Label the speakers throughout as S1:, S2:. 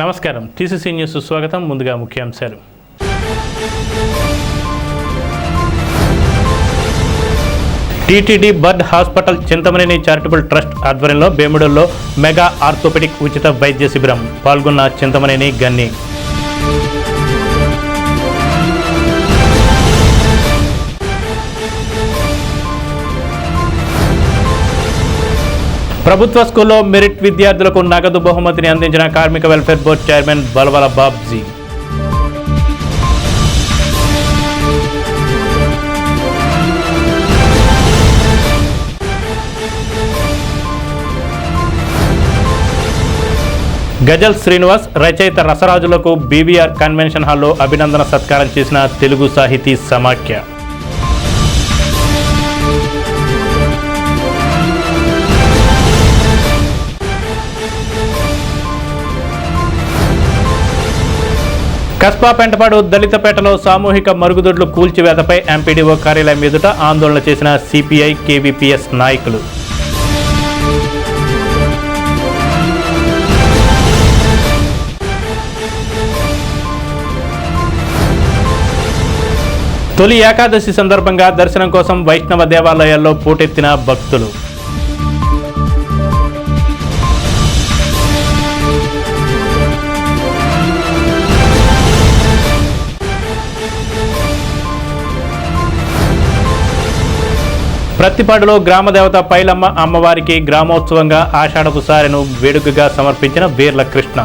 S1: నమస్కారం, TCC news స్వాగతం. ముందుగా ముఖ్యాంశాలు. TTD BIRD hospital Chintamaneni charitable trust ఆధ్వర్యంలో భీముడల్లో మెగా ఆర్థోపెడిక్ ఉచిత వైద్య శిబిరం. పాల్గొన్న చింతమనేని గన్ని. ప్రభుత్వ స్కూల్లో మెరిట్ విద్యార్థులకు నగదు బహుమతిని అందించిన కార్మిక వెల్ఫేర్ బోర్డు చైర్మన్ బల్వల బాబ్జీ. గజల్ శ్రీనివాస్ రచయిత రసరాజులకు బీబీఆర్ కన్వెన్షన్ హాల్లో అభినందన సత్కారం చేసిన తెలుగు సాహితీ సమాఖ్య. కస్బా పెంటపాడు దళితపేటలో సామూహిక మరుగుదొడ్లు కూల్చివేతపై ఎంపీడీఓ కార్యాలయం ఎదుట ఆందోళన చేసిన సిపిఐ కేవీపీఎస్ నాయకులు. తొలి ఏకాదశి సందర్భంగా దర్శనం కోసం వైష్ణవ దేవాలయాల్లో పోటెత్తిన భక్తులు. ప్రత్తిపాడులో గ్రామదేవత పైలమ్మ అమ్మవారికి గ్రామోత్సవంగా ఆషాఢపు సారెను వేడుకగా సమర్పించిన Veerla Krishna.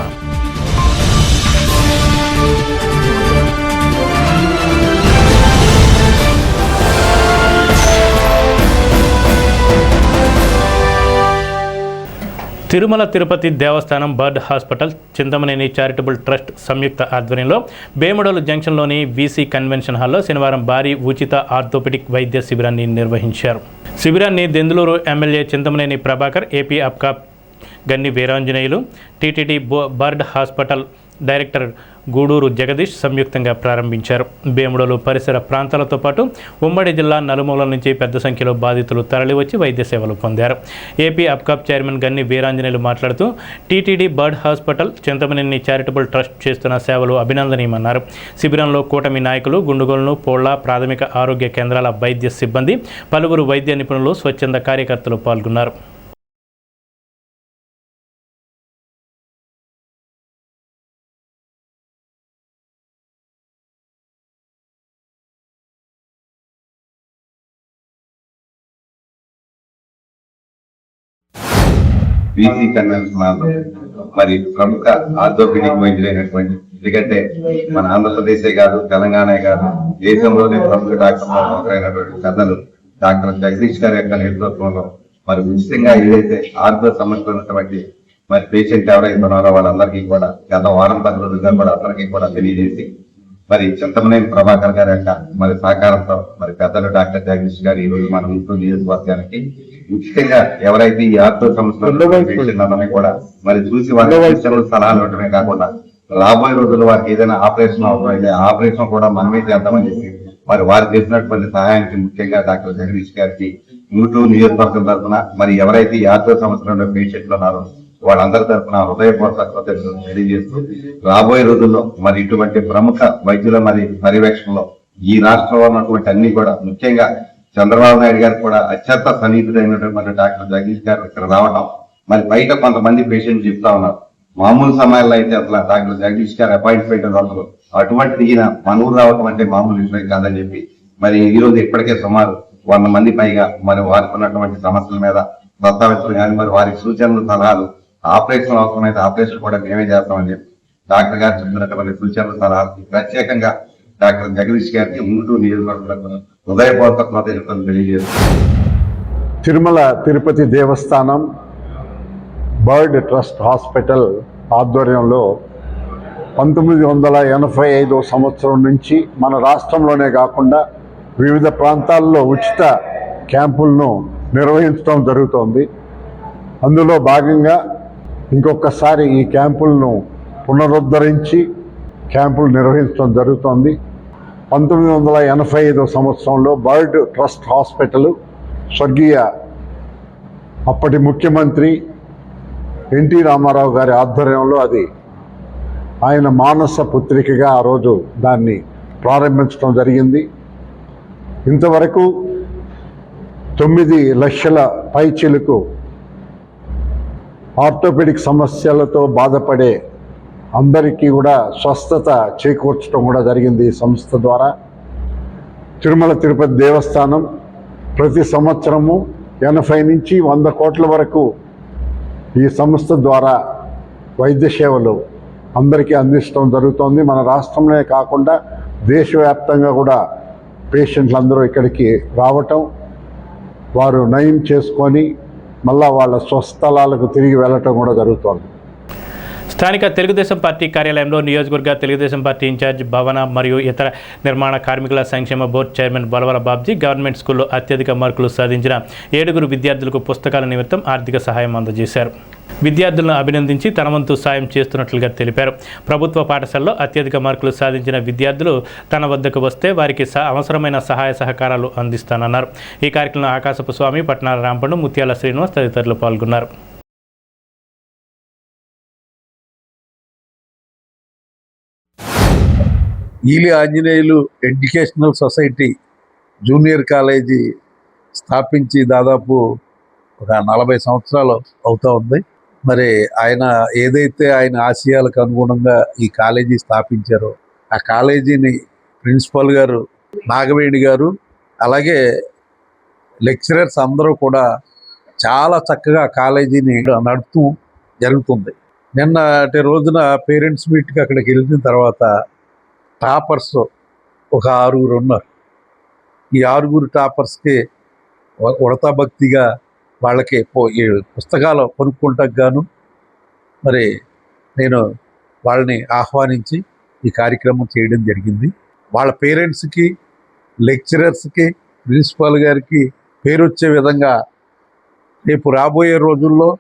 S1: Tirumala Tirupati Devasthanam BIRD hospital Chintamaneni charitable trust సంయుక్త ఆధ్వర్యంలో భీముడోలు జంక్షన్లోని వీసీ కన్వెన్షన్ హాల్లో శనివారం భారీ ఉచిత ఆర్థోపెడిక్ వైద్య శిబిరాన్ని నిర్వహించారు. శిబిరాన్ని Denduluru MLA Chintamaneni Prabhakar, AP APCOB Ganni Veeranjaneyulu, TTD BIRD hospital director Guduru Jagadish సంయుక్తంగా ప్రారంభించారు. భీముడోలు పరిసర ప్రాంతాలతో పాటు ఉమ్మడి జిల్లా నలుమూలల నుంచి పెద్ద సంఖ్యలో బాధితులు తరలివచ్చి వైద్య సేవలు పొందారు. ఏపీ అప్కాప్ చైర్మన్ గన్ని వీరాంజనేయులు మాట్లాడుతూ TTD BIRD hospital Chintamaneni charitable trust చేస్తున్న సేవలు అభినందనీయమన్నారు. శిబిరంలో కూటమి నాయకులు, గుండుగోలను, పోళ్ల ప్రాథమిక ఆరోగ్య కేంద్రాల వైద్య సిబ్బంది, పలువురు వైద్య నిపుణులు, స్వచ్ఛంద కార్యకర్తలు పాల్గొన్నారు.
S2: బీసీ కన్వెన్షన్ మరి ప్రముఖ ఆర్థోపెడిక్ వైద్యులైనటువంటి, ఎందుకంటే మన ఆంధ్రప్రదేశే కాదు, తెలంగాణ కాదు, దేశంలోనే ప్రముఖ డాక్టర్లు ఒకరైనటువంటి పెద్దలు డాక్టర్ జగదీష్ గారి యొక్క నేతృత్వంలో మరి ఉచితంగా ఏదైతే ఆర్థో సమస్యలు ఉన్నటువంటి మరి పేషెంట్ ఎవరైతే ఉన్నారో వాళ్ళందరికీ కూడా గత వారం 10 రోజులుగా కూడా అందరికీ కూడా తెలియజేసి మరి చింతమనేని ప్రభాకర్ గారి యొక్క మరి సహకారంతో మరి పెద్దలు డాక్టర్ జగదీష్ గారు ఈ రోజు మన గుంటూరు నియోజకవర్గానికి ముఖ్యంగా ఎవరైతే ఈ ఆర్థో సమస్యలు కూడా మరి చూసి వారి సలహాలు ఇవ్వడమే కాకుండా రాబోయే రోజుల్లో వారికి ఏదైనా ఆపరేషన్ అవసరం, ఆపరేషన్ కూడా మనమే చేద్దామని చెప్పి మరి వారు చేసినటువంటి సహాయానికి ముఖ్యంగా డాక్టర్ జగదీష్ గారికి గుంటూరు నియోజకవర్గం తరఫున మరి ఎవరైతే ఈ ఆర్థో సమస్యలు పేషెంట్లు ఉన్నారో వాళ్ళందరి తరఫున హృదయపూర్వక కృతజ్ఞతలు తెలియజేస్తూ రాబోయే రోజుల్లో మరి ఇటువంటి ప్రముఖ వైద్యుల మరి పర్యవేక్షణలో ఈ రాష్ట్రంలో ఉన్నటువంటి అన్ని కూడా ముఖ్యంగా చంద్రబాబు నాయుడు గారు కూడా అత్యంత సన్నిహితుడైనటువంటి డాక్టర్ జగదీష్ గారు ఇక్కడ రావడం మరి బయట కొంతమంది పేషెంట్ చెప్తా ఉన్నారు. మామూలు సమయాల్లో అయితే అసలు డాక్టర్ జగదీష్ గారు అపాయింట్మెంట్ అసలు అటువంటిది ఈయన మన ఊరు రావడం అంటే మామూలు విషయం కాదని చెప్పి మరి ఈ రోజు ఇప్పటికే సుమారు 100 మంది పైగా మరి వారికి ఉన్నటువంటి సమస్యల మీద ప్రస్తావించడం కానీ మరి వారి సూచనలు, సలహాలు, ఆపరేషన్ అవసరమైతే ఆపరేషన్ కూడా మేమే చేస్తామని చెప్పి డాక్టర్ గారు చెప్పినటువంటి సూచనలు, సలహాలు ప్రత్యేకంగా డాక్టర్ జగదీష్ గారికి గుంటూరు నియోజకవర్గంలో హృదయపూర్వక కృతజ్ఞతలు తెలియజేస్తారు.
S3: Tirumala Tirupati Devasthanam bird trust hospital ఆధ్వర్యంలో 1985 సంవత్సరం నుంచి మన రాష్ట్రంలోనే కాకుండా వివిధ ప్రాంతాల్లో ఉచిత క్యాంపులను నిర్వహించడం జరుగుతోంది. అందులో భాగంగా ఇంకొకసారి ఈ క్యాంపులను పునరుద్ధరించి క్యాంపులు నిర్వహించడం జరుగుతోంది. 1985 సంవత్సరంలో బర్డ్ ట్రస్ట్ హాస్పిటల్ స్వర్గీయ అప్పటి ముఖ్యమంత్రి ఎన్టీ రామారావు గారి ఆధ్వర్యంలో అది ఆయన మానస పుత్రికగా ఆ రోజు దాన్ని ప్రారంభించడం జరిగింది. ఇంతవరకు 9 లక్షల పైచిలుకు ఆర్థోపెడిక్ సమస్యలతో బాధపడే అందరికీ కూడా స్వస్థత చేకూర్చడం కూడా జరిగింది ఈ సంస్థ ద్వారా. తిరుమల తిరుపతి దేవస్థానం ప్రతి సంవత్సరము 80 నుంచి 100 కోట్ల వరకు ఈ సంస్థ ద్వారా వైద్య సేవలు అందరికీ అందించడం జరుగుతోంది. మన రాష్ట్రంలోనే కాకుండా దేశవ్యాప్తంగా కూడా పేషెంట్లు అందరూ ఇక్కడికి రావటం, వారు నయం చేసుకొని మళ్ళా వాళ్ళ స్వస్థలాలకు తిరిగి వెళ్ళటం కూడా జరుగుతోంది.
S1: స్థానిక తెలుగుదేశం పార్టీ కార్యాలయంలో నియోజకవర్గ తెలుగుదేశం పార్టీ ఇన్ఛార్జ్ భవన మరియు ఇతర నిర్మాణ కార్మికుల సంక్షేమ బోర్డు చైర్మన్ బొలవల బాబ్జీ గవర్నమెంట్ స్కూల్లో అత్యధిక మార్కులు సాధించిన 7 విద్యార్థులకు పుస్తకాల నిమిత్తం ఆర్థిక సహాయం అందజేశారు. విద్యార్థులను అభినందించి తన వంతు సాయం చేస్తున్నట్లుగా తెలిపారు. ప్రభుత్వ పాఠశాలలో అత్యధిక మార్కులు సాధించిన విద్యార్థులు తన వద్దకు వస్తే వారికి అవసరమైన సహాయ సహకారాలు అందిస్తానన్నారు. ఈ కార్యక్రమంలో ఆకాశపు స్వామి, పట్నాల రాంపండు, ముత్యాల శ్రీనివాస్ తదితరులు పాల్గొన్నారు.
S4: Eli Anjaneyulu educational society junior college స్థాపించి దాదాపు ఒక 40 సంవత్సరాలు అవుతూ ఉంది. మరి ఆయన ఏదైతే ఆయన ఆశయాలకు అనుగుణంగా ఈ కాలేజీ స్థాపించారో ఆ కాలేజీని ప్రిన్సిపల్ గారు నాగవేణి గారు అలాగే లెక్చరర్స్ అందరూ కూడా చాలా చక్కగా కాలేజీని నడుపుతూ జరుగుతుంది. నిన్నటి రోజున పేరెంట్స్ మీట్కి అక్కడికి వెళ్ళిన తర్వాత టాపర్స్ ఒక 6 ఉన్నారు. ఈ 6 టాపర్స్కి ఉడతా భక్తిగా వాళ్ళకి ఈ పుస్తకాలు కొనుక్కుంటాకు గాను మరి నేను వాళ్ళని ఆహ్వానించి ఈ కార్యక్రమం చేయడం జరిగింది. వాళ్ళ పేరెంట్స్కి, లెక్చరర్స్కి, ప్రిన్సిపాల్ గారికి పేరు వచ్చే విధంగా రేపు రాబోయే రోజుల్లో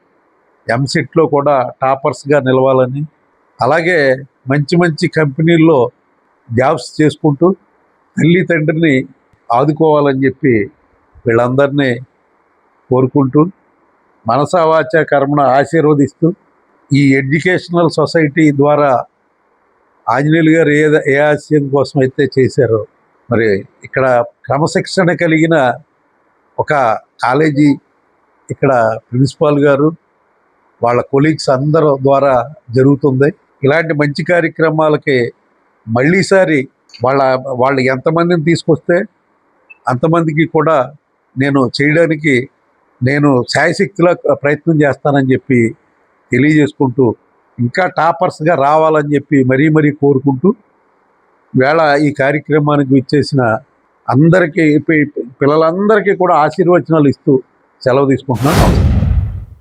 S4: ఎంసెట్లో కూడా టాపర్స్గా నిలవాలని, అలాగే మంచి మంచి కంపెనీల్లో జాబ్స్ చేసుకుంటూ తల్లి తండ్రిని ఆదుకోవాలని చెప్పి వీళ్ళందరినీ కోరుకుంటూ మనసా వాచా కర్మణ ఆశీర్వదిస్తూ ఈ ఎడ్యుకేషనల్ సొసైటీ ద్వారా ఆంజనేయులు గారు ఏ ఆశయం కోసం అయితే చేశారో మరి ఇక్కడ క్రమశిక్షణ కలిగిన ఒక కాలేజీ ఇక్కడ ప్రిన్సిపాల్ గారు వాళ్ళ కొలీగ్స్ అందరూ ద్వారా జరుగుతుంది. ఇలాంటి మంచి కార్యక్రమాలకి మళ్ళీసారి వాళ్ళు ఎంతమందిని తీసుకొస్తే అంతమందికి కూడా నేను చేయడానికి నేను శాయశక్తిలో ప్రయత్నం చేస్తానని చెప్పి తెలియజేసుకుంటూ ఇంకా టాపర్స్గా రావాలని చెప్పి మరీ కోరుకుంటూ వేళ ఈ కార్యక్రమానికి విచ్చేసిన అందరికీ పిల్లలందరికీ కూడా ఆశీర్వచనాలు ఇస్తూ సెలవు తీసుకుంటున్నాను.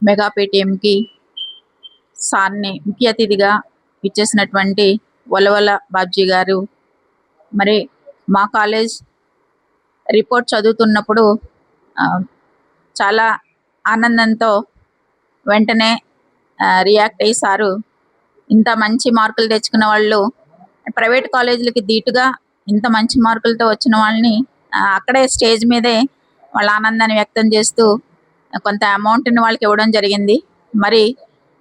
S5: మెగా పేటీఎంకి సార్ని ముఖ్య అతిథిగా ఇచ్చేసినటువంటి వలవల బాబ్జీ గారు మరి మా కాలేజ్ రిపోర్ట్ చదువుతున్నప్పుడు చాలా ఆనందంతో వెంటనే రియాక్ట్ అయ్యి సారు ఇంత మంచి మార్కులు తెచ్చుకున్న వాళ్ళు ప్రైవేట్ కాలేజీలకి ధీటుగా ఇంత మంచి మార్కులతో వచ్చిన వాళ్ళని అక్కడే స్టేజ్ మీదే వాళ్ళ ఆనందాన్ని వ్యక్తం చేస్తూ కొంత అమౌంట్ని వాళ్ళకి ఇవ్వడం జరిగింది. మరి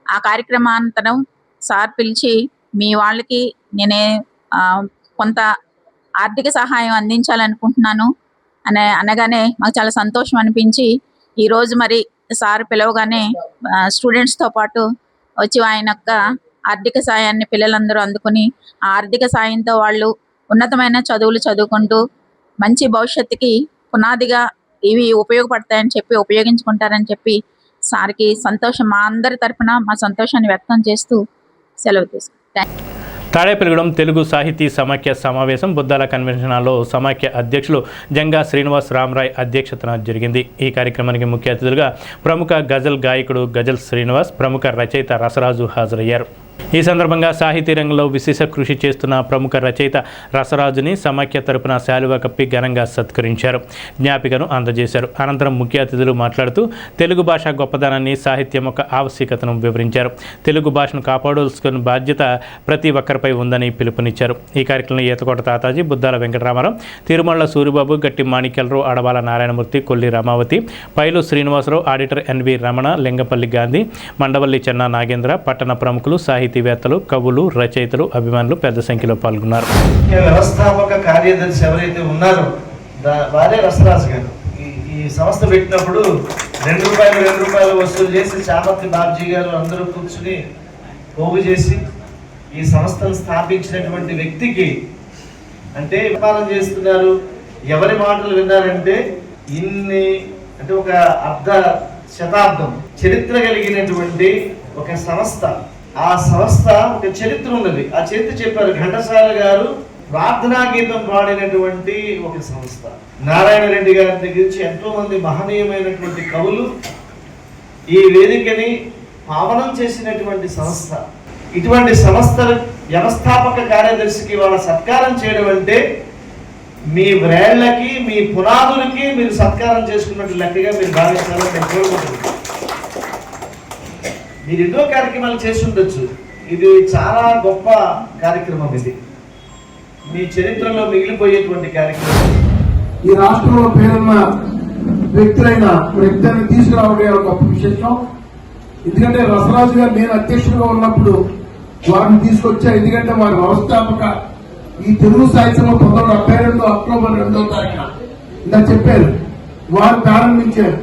S5: ఆ కార్యక్రమానంతరం సార్ పిలిచి మీ వాళ్ళకి నేనే కొంత ఆర్థిక సహాయం అందించాలనుకుంటున్నాను అనగానే మాకు చాలా సంతోషం అనిపించి ఈరోజు మరి సార్ పిలవగానే స్టూడెంట్స్తో పాటు వచ్చి ఆయన యొక్క ఆర్థిక సాయాన్ని పిల్లలందరూ అందుకుని ఆ ఆర్థిక సాయంతో వాళ్ళు ఉన్నతమైన చదువులు చదువుకుంటూ మంచి భవిష్యత్తుకి పునాదిగా ఇవి ఉపయోగపడతాయని చెప్పి ఉపయోగించుకుంటారని చెప్పి సార్కి సంతోషం, మా అందరి తరఫున మా సంతోషాన్ని వ్యక్తం చేస్తూ సెలవు తీసుకుంటాం.
S1: తాడేపల్లిగూడెం తెలుగు సాహితీ సమాఖ్య సమావేశం బుద్ధాల కన్వెన్షన్ హాల్లో సమాఖ్య అధ్యక్షులు జంగా శ్రీనివాస్ రామరాయ్ అధ్యక్షతన జరిగింది. ఈ కార్యక్రమానికి ముఖ్య అతిథులుగా ప్రముఖ గజల్ గాయకుడు గజల్ శ్రీనివాస్, ప్రముఖ రచయిత రసరాజు హాజరయ్యారు. ఈ సందర్భంగా సాహితీ రంగంలో విశేష కృషి చేస్తున్న ప్రముఖ రచయిత రసరాజుని సమాఖ్య తరపున శాలువా కప్పి ఘనంగా సత్కరించారు, జ్ఞాపికను అందజేశారు. అనంతరం ముఖ్య అతిథులు మాట్లాడుతూ తెలుగు భాష గొప్పదనాన్ని, సాహిత్యం యొక్క ఆవశ్యకతను వివరించారు. తెలుగు భాషను కాపాడాల్సిన బాధ్యత ప్రతి ఒక్కరిపై ఉందని పిలుపునిచ్చారు. ఈ కార్యక్రమంలో ఈతకోట తాతాజీ, బుద్దాల వెంకటరామారావు, తిరుమల సూరిబాబు, గట్టి మాణిక్యాలరావు, అడవాల నారాయణమూర్తి, కొల్లి రామావతి, పైలు శ్రీనివాసరావు, ఆడిటర్ ఎన్వి రమణ, లింగపల్లి గాంధీ, మండవల్లి చెన్నా నాగేంద్ర, పట్టణ ప్రముఖులు, సాహితీ సాహితీవేత్తలు, కవులు, రచయితలు, అభిమానులు పెద్ద సంఖ్యలో పాల్గొన్నారు.
S6: వ్యవస్థాపక కార్యదర్శి ఎవరైతే ఉన్నారో వారే రసరాజు గారు. ఈ సంస్థ పెట్టినప్పుడు ₹2 వసూలు చేసి చామర్తి బాబ్జీ గారు అందరూ కూర్చుని పోగు చేసి ఈ సంస్థను స్థాపించినటువంటి వ్యక్తికి, అంటే వ్యాపారం చేస్తున్నారు, ఎవరి మాటలు విన్నారంటే అంటే ఒక అర్ధ శతాబ్దం చరిత్ర కలిగినటువంటి ఒక సంస్థ. ఆ సంస్థ ఒక చరిత్ర ఉన్నది. ఆ చరిత్ర చెప్పారు ఘంటసాల గారు ప్రార్థనా గీతం పాడినటువంటి ఒక సంస్థ. నారాయణ రెడ్డి గారి దగ్గర నుంచి ఎంతో మంది మహనీయమైనటువంటి కవులు ఈ వేదికని పావనం చేసినటువంటి సంస్థ. ఇటువంటి సంస్థల వ్యవస్థాపక కార్యదర్శికి వాళ్ళ సత్కారం చేయడం అంటే మీ వ్రేళ్లకి, మీ పునాదులకి మీరు సత్కారం చేసుకున్నట్టు లెక్కగా మీరు భావించాలని నేను కోరుకుంటున్నాను. మీరు ఎన్నో కార్యక్రమాలు చేసి ఉండొచ్చు, ఇది చాలా గొప్ప కార్యక్రమం. ఇది మీ చరిత్రలో మిగిలిపోయేటువంటి కార్యక్రమం.
S7: ఈ రాష్ట్రంలో పేరున్న వ్యక్తులను తీసుకురావడం గొప్ప విశేషం. ఎందుకంటే రసరాజు గారు నేను అధ్యక్షుడిగా ఉన్నప్పుడు వారిని తీసుకొచ్చా. ఎందుకంటే వారి వ్యవస్థాపక ఈ తెలుగు సాహిత్యంలో 1972 అక్టోబర్ 2వ ఇలా చెప్పారు, వారు ప్రారంభించారు.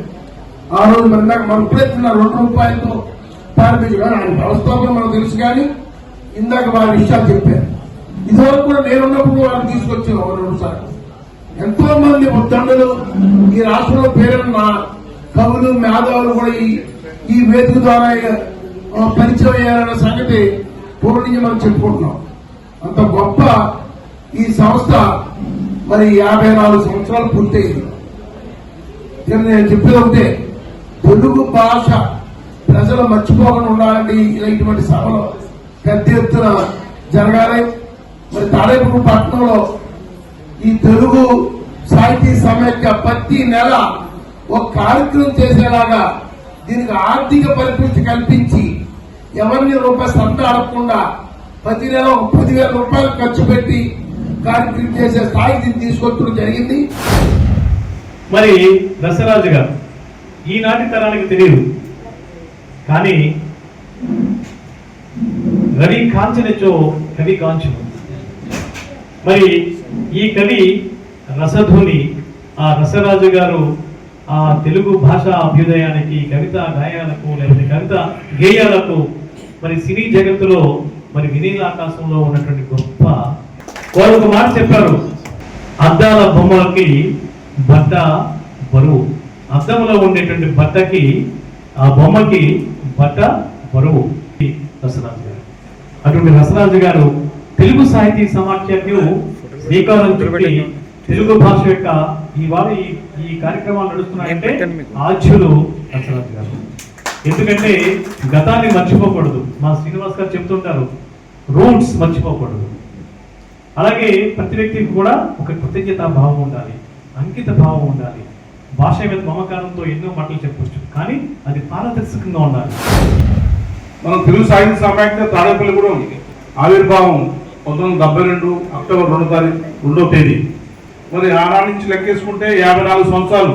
S7: ఆ రోజు మన ఇప్పుడైతున్న ₹2 ప్రారంభించారు. ఆయన వ్యవస్థాపన మనకు తెలుసు, కానీ ఇందాక వారి విషయాలు చెప్పారు. ఇదివరకు కూడా నేనున్నప్పుడు వారిని తీసుకొచ్చాను 2 సార్లు. ఎంతో మంది ఉద్దండులు ఈ రాష్ట్రంలో పేరున్న కవులు, మేధావులు కూడా ఈ వేదిక ద్వారా పరిచయం అయ్యారన్న సంగతి పూర్ణించి మనం చెప్పుకుంటున్నాం. అంత గొప్ప ఈ సంస్థ మరి 54 సంవత్సరాలు పూర్తయింది. నేను చెప్పేది ఒకటే, తెలుగు భాష ప్రజలు మర్చిపోకుండా ఉండాలంటే ఇటువంటి సభలు పెద్ద ఎత్తున జరగాలి. మరి తాడేపల్లి పట్టణంలో ఈ తెలుగు సాహితీ సమైక్య ప్రతి నెల ఒక కార్యక్రమం చేసేలాగా దీనికి ఆర్థిక పరిస్థితి కల్పించి ఎవరిని సంత అడగకుండా ప్రతి నెల ₹10,000 ఖర్చు పెట్టి కార్యక్రమం చేసే స్థాయికి తీసుకొచ్చడం జరిగింది.
S8: మరి రసరాజు గారు ఈనాటి తరానికి తెలియదు, కానీ రవి కాంచనచో కవి కాంచను. మరి ఈ కవి రసధుని, ఆ రసరాజు గారు ఆ తెలుగు భాష అభ్యుదయానికి, కవిత గాయాలకు, లేకపోతే కవిత గేయాలకు మరి సినీ జగత్తులో మరి వినీల ఆకాశంలో ఉన్నటువంటి గొప్ప వాళ్ళు ఒక మాట చెప్పారు, అద్దాల బొమ్మలకి బట్ట బరువు. అద్దంలో ఉండేటువంటి బట్టకి, ఆ బొమ్మకి బట్ట బరువు. రసరాజు గారు, అటువంటి రసరాజు గారు తెలుగు సాహితీ సమాఖ్యకు శ్రీకారం చుట్టి తెలుగు భాష యొక్క ఇవాళ ఈ కార్యక్రమాలు నడుస్తున్నాయంటే ఆద్యులు రసరాజు గారు. ఎందుకంటే గతాన్ని మర్చిపోకూడదు. మా శ్రీనివాస్ గారు చెప్తుంటారు, రూట్స్ మర్చిపోకూడదు. అలాగే ప్రతి వ్యక్తికి కూడా ఒక కృతజ్ఞతా భావం ఉండాలి, అంకిత భావం ఉండాలి. భాష మీద మమకారంతో ఎన్నో మాటలు చెప్పవచ్చు, కానీ అది పారదర్శకంగా ఉండాలి.
S9: మనం తెలుగు సాహిత్య సమాఖ్య తాడేపల్లిగూడెం ఆవిర్భావం 1972 అక్టోబర్ 2వ తేదీ. మరి ఆనాటి నుంచి లెక్కేసుకుంటే 54 సంవత్సరాలు.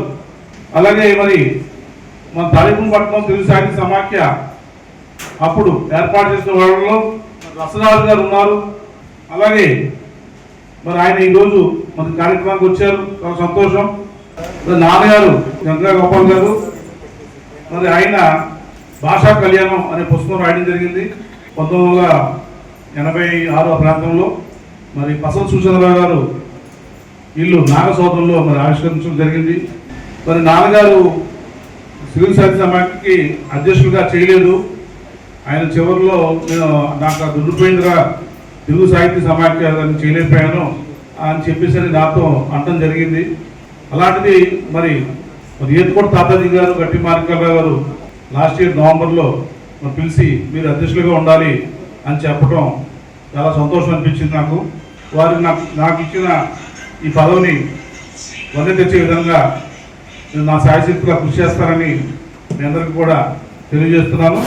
S9: అలాగే మరి మన తాడేపల్లిపట్నం తెలుగు సాహిత్య సమాఖ్య అప్పుడు ఏర్పాటు చేసిన వాళ్ళలో రసరాజు గారు ఉన్నారు. అలాగే మరి ఆయన ఈరోజు మన కార్యక్రమానికి వచ్చారు, చాలా సంతోషం. నాన్నగారు గంగా గోపాల్ గారు, మరి ఆయన భాషా కళ్యాణం అనే పుస్తకం రాయడం జరిగింది 1986 ప్రాంతంలో. మరి పసంత్ సూచనరావు గారు ఇల్లు నాగసోదంలో మరి ఆవిష్కరించడం జరిగింది. మరి నాన్నగారు సివిల్ సాహిత్య సమాఖ్యకి అధ్యక్షులుగా చేయలేదు. ఆయన చివరిలో నేను నాకు దుర్డిపోయిందిగా తెలుగు సాహిత్య సమాఖ్య చేయలేకపోయాను అని చెప్పేసి నాతో అనడం జరిగింది. అలాంటిది మరి ఏతుకోట తాతాజీ గారు, గట్టి మార్కరావు గారు లాస్ట్ ఇయర్ నవంబర్లో పిలిచి మీరు అధ్యక్షులుగా ఉండాలి అని చెప్పడం చాలా సంతోషం అనిపించింది నాకు. వారు నాకు ఇచ్చిన ఈ పదవిని వదిలి తెచ్చే విధంగా నేను నా సాయశక్తిగా కృషి చేస్తానని మీ అందరికీ కూడా తెలియజేస్తున్నాను.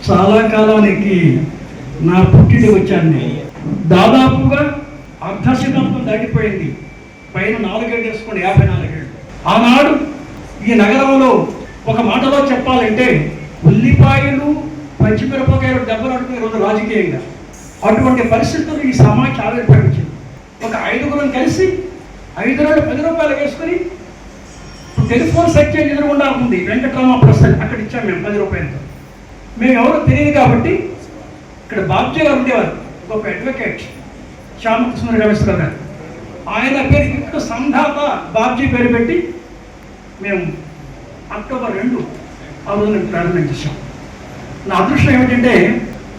S10: చాలా కాలానికి నా పుట్టింటి వచ్చాను నేను. దాదాపుగా అర్ధశతాబ్దం దాటిపోయింది. పైన 4 ఏళ్ళు వేసుకోండి, 54 ఏళ్ళు. ఆనాడు ఈ నగరంలో ఒక మాటలో చెప్పాలంటే ఉల్లిపాయలు పచ్చిమిరపకాయలు డబ్బులు అంటున్న ఈరోజు రాజకీయంగా అటువంటి పరిస్థితులు ఈ సమాజం ఆవిర్భవించింది. ఒక 5గురం కలిసి 5 రోజులు 10 రూపాయలు వేసుకుని టెలిఫోన్ సెక్షన్ ఎదురుగుండా ఉంది వెంకటరామ ప్రసాద్, అక్కడ ఇచ్చాం మేము 10 రూపాయలతో. మేము ఎవరో తెలియదు కాబట్టి ఇక్కడ బాబ్జీ గారు ఉండేవారు, గొప్ప అడ్వకేట్ శ్యామకృష్ణ రమేశ్వర గారు. ఆయన పేరు గిఫ్ట్ సంధాత బాబ్జీ పేరు పెట్టి మేము అక్టోబర్ 2 ఆ రోజు మేము ప్రారంభించాం. నా అదృష్టం ఏమిటంటే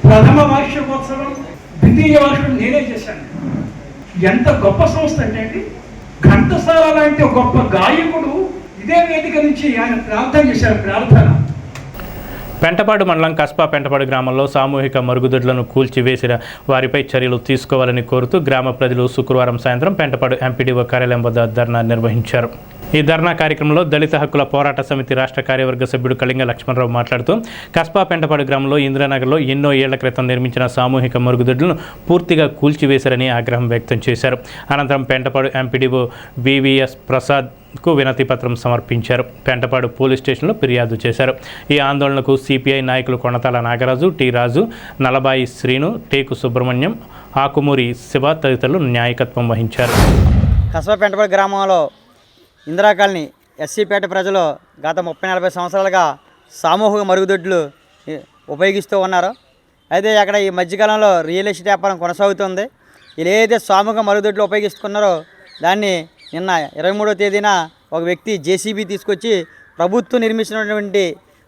S10: ప్రథమ వార్షికోత్సవం, ద్వితీయ వార్షికం నేనే చేశాను. ఎంత గొప్ప సంస్థ అంటే అండి, ఘంటసాల లాంటి గొప్ప గాయకుడు ఇదే వేదిక నుంచి ఆయన ప్రార్థన చేశారు. ప్రార్థన
S1: పెంటపాడు మండలం కస్బా పెంటపాడు గ్రామంలో సామూహిక మరుగుదొడ్లను కూల్చివేసిన వారిపై చర్యలు తీసుకోవాలని కోరుతూ గ్రామ ప్రజలు శుక్రవారం సాయంత్రం పెంటపాడు ఎంపీడీఓ కార్యాలయం వద్ద ధర్నా నిర్వహించారు. ఈ ధర్నా కార్యక్రమంలో దళిత హక్కుల పోరాట సమితి రాష్ట్ర కార్యవర్గ సభ్యుడు కళింగ లక్ష్మణరావు మాట్లాడుతూ కస్బా పెంటపాడు గ్రామంలో ఇందిరానగర్లో ఎన్నో ఏళ్ల క్రితం నిర్మించిన సామూహిక మరుగుదొడ్లను పూర్తిగా కూల్చివేశారని ఆగ్రహం వ్యక్తం చేశారు. అనంతరం పెంటపాడు ఎంపీడీఓ వివిఎస్ ప్రసాద్కు వినతి పత్రం సమర్పించారు. పెంటపాడు పోలీస్ స్టేషన్లో ఫిర్యాదు చేశారు. ఈ ఆందోళనకు సిపిఐ నాయకులు కొనతాల నాగరాజు, టి రాజు, నలబాయి శ్రీను, టేకు సుబ్రహ్మణ్యం, ఆకుమూరి శివ తదితరులు నాయకత్వం వహించారు.
S11: కస్బా పెంటపాడు గ్రామంలో ఇందిరా కాలనీ ఎస్సీపేట ప్రజలు గత 30-40 సంవత్సరాలుగా సామూహిక మరుగుదొడ్లు ఉపయోగిస్తూ ఉన్నారు. అయితే అక్కడ ఈ మధ్యకాలంలో రియల్ ఎస్టేట్ వ్యాపారం కొనసాగుతుంది. ఇలా ఏదైతే సామూహిక మరుగుదొడ్లు ఉపయోగిస్తున్నారో దాన్ని నిన్న 23వ తేదీన ఒక వ్యక్తి జేసీబీ తీసుకొచ్చి ప్రభుత్వం నిర్మించినటువంటి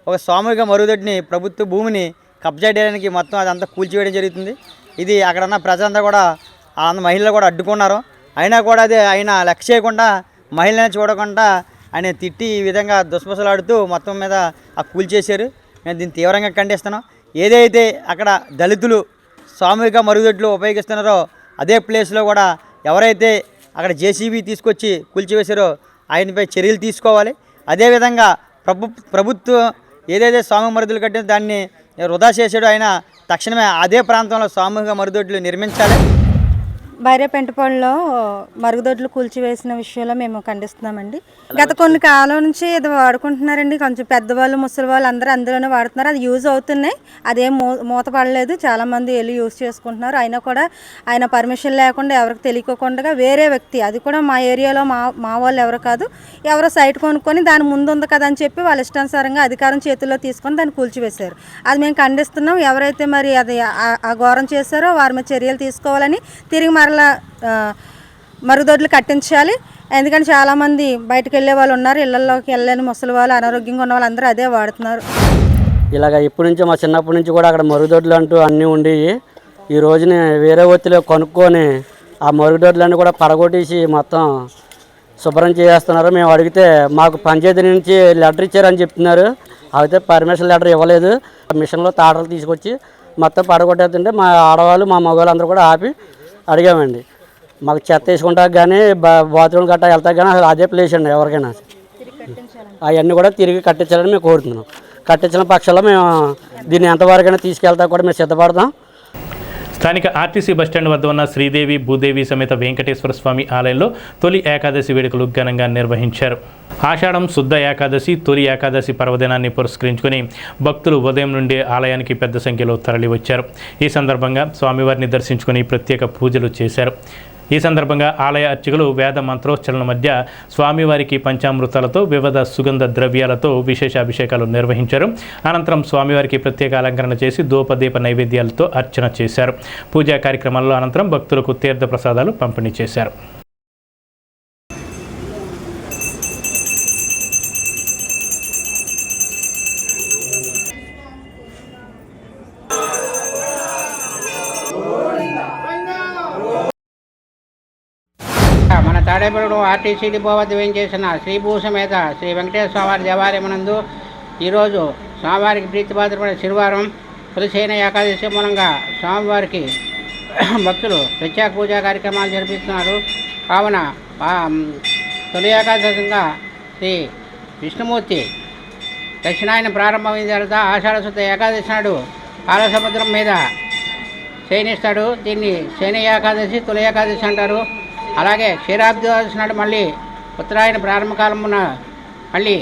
S11: ఒక సామూహిక మరుగుదొడ్డిని, ప్రభుత్వ భూమిని కబ్జా చేయడానికి మొత్తం అదంతా కూల్చివేయడం జరుగుతుంది. ఇది అక్కడ ఉన్న ప్రజలంతా కూడా మహిళలు కూడా అడ్డుకున్నారు. అయినా కూడా అది ఆయన లక్ష్య చేయకుండా, మహిళలను చూడకుండా ఆయన తిట్టి ఈ విధంగా దుస్పసలాడుతూ మొత్తం మీద ఆ కూల్చేశారు. మేము దీన్ని తీవ్రంగా ఖండిస్తున్నాం. ఏదైతే అక్కడ దళితులు సామూహిక మరుగుదొడ్లు ఉపయోగిస్తున్నారో అదే ప్లేస్లో కూడా ఎవరైతే అక్కడ జేసీబీ తీసుకొచ్చి కూల్చివేశారో ఆయనపై చర్యలు తీసుకోవాలి. అదేవిధంగా ప్రభుత్వం ఏదైతే సామూహిక మరుగుదొడ్లు కట్టిన దాన్ని వృధా చేశాడో ఆయన తక్షణమే అదే ప్రాంతంలో సామూహిక మరుగుదొడ్లు నిర్మించాలి.
S12: బైరే పెంటపాడులో మరుగుదొడ్లు కూల్చివేసిన విషయంలో మేము ఖండిస్తున్నామండి. గత కొన్ని కాలం నుంచి ఇది వాడుకుంటున్నారండి. కొంచెం పెద్దవాళ్ళు, ముసలి వాళ్ళు అందరూ అందులోనే వాడుతున్నారు. అది యూజ్ అవుతున్నాయి, అదేం మూతపడలేదు. చాలామంది వెళ్ళి యూజ్ చేసుకుంటున్నారు. అయినా కూడా ఆయన పర్మిషన్ లేకుండా, ఎవరికి తెలియకుండా వేరే వ్యక్తి, అది కూడా మా ఏరియాలో మా వాళ్ళు ఎవరు కాదు, ఎవరో సైట్ కొనుక్కొని దాని ముందు ఉంది కదా అని చెప్పి వాళ్ళ ఇష్టానుసారంగా అధికారం చేతుల్లో తీసుకొని దాన్ని కూల్చివేశారు. అది మేము ఖండిస్తున్నాం. ఎవరైతే మరి అది ఆ ఘోరం చేశారో వారి మీద చర్యలు తీసుకోవాలని, తిరిగి మరలా మరుగుదొడ్లు కట్టించాలి. ఎందుకంటే చాలామంది బయటకు వెళ్ళే వాళ్ళు ఉన్నారు, ఇళ్లలోకి వెళ్ళలేని ముసలి వాళ్ళు, అనారోగ్యంగా ఉన్న వాళ్ళు అందరూ అదే వాడుతున్నారు.
S11: ఇలాగ ఇప్పటి నుంచి మా చిన్నప్పటి నుంచి కూడా అక్కడ మరుగుదొడ్లు అంటూ అన్నీ ఉండేవి. ఈ రోజున వేరే ఒత్తిలో కొనుక్కొని ఆ మరుగుదొడ్లన్నీ కూడా పడగొట్టేసి మొత్తం శుభ్రం చేస్తున్నారు. మేము అడిగితే మాకు పంచాయతీ నుంచి లెటర్ ఇచ్చారని చెప్తున్నారు. అయితే పర్మిషన్ లెటర్ ఇవ్వలేదు. మిషన్లో తాటలు తీసుకొచ్చి మొత్తం పడగొట్టేస్తుంటే మా ఆడవాళ్ళు, మా మగవాళ్ళు అందరూ కూడా ఆపి అడిగామండి. మాకు చెత్త వేసుకుంటా కానీ, బాత్రూమ్ గట్టా వెళ్తా కానీ అసలు అదే ప్లేస్ అండి. ఎవరికైనా అవన్నీ కూడా తిరిగి కట్టించాలని మేము కోరుతున్నాం. కట్టించిన పక్షంలో మేము దీన్ని ఎంతవరకైనా తీసుకెళ్తా కూడా మేము సిద్ధపడతాం.
S1: స్థానిక ఆర్టీసీ బస్టాండ్ వద్ద ఉన్న శ్రీదేవి భూదేవి సమేత వెంకటేశ్వర స్వామి ఆలయంలో తొలి ఏకాదశి వేడుకలు ఘనంగా నిర్వహించారు. ఆషాఢం శుద్ధ ఏకాదశి, తొలి ఏకాదశి పర్వదినాన్ని పురస్కరించుకుని భక్తులు ఉదయం నుండి ఆలయానికి పెద్ద సంఖ్యలో తరలివచ్చారు. ఈ సందర్భంగా స్వామివారిని దర్శించుకుని ప్రత్యేక పూజలు చేశారు. ఈ సందర్భంగా ఆలయ అర్చకులు వేద మంత్రోచ్చరణల మధ్య స్వామివారికి పంచామృతాలతో, వివిధ సుగంధ ద్రవ్యాలతో విశేష అభిషేకాలు నిర్వహించారు. అనంతరం స్వామివారికి ప్రత్యేక అలంకరణ చేసి ధూపదీప నైవేద్యాలతో అర్చన చేశారు. పూజా కార్యక్రమాల్లో అనంతరం భక్తులకు తీర్థ ప్రసాదాలు పంపిణీ చేశారు.
S13: మన తాడేపల్లిగూడెం ఆర్టీసీ డిపో వద్ద వేయించేసిన శ్రీభూసమేత శ్రీ వెంకటేశ్వర స్వామివారి దేవాలయమునందు ఈరోజు స్వామివారికి ప్రీతిపాత్రమైన శనివారం తొలిశయన ఏకాదశి మూలంగా స్వామివారికి భక్తులు ప్రత్యేక పూజా కార్యక్రమాలు జరిపిస్తున్నారు. కావున తొలి ఏకాదశంగా శ్రీ విష్ణుమూర్తి దక్షిణాయన ప్రారంభమైన తర్వాత ఆషాఢ శుద్ధ ఏకాదశి నాడు పాలసముద్రం మీద శయనిస్తాడు. దీన్ని శయన ఏకాదశి, తొలి ఏకాదశి అంటారు. అలాగే క్షీరాబ్ది నాడు మళ్ళీ ఉత్తరాయణ ప్రారంభకాలమున మళ్ళీ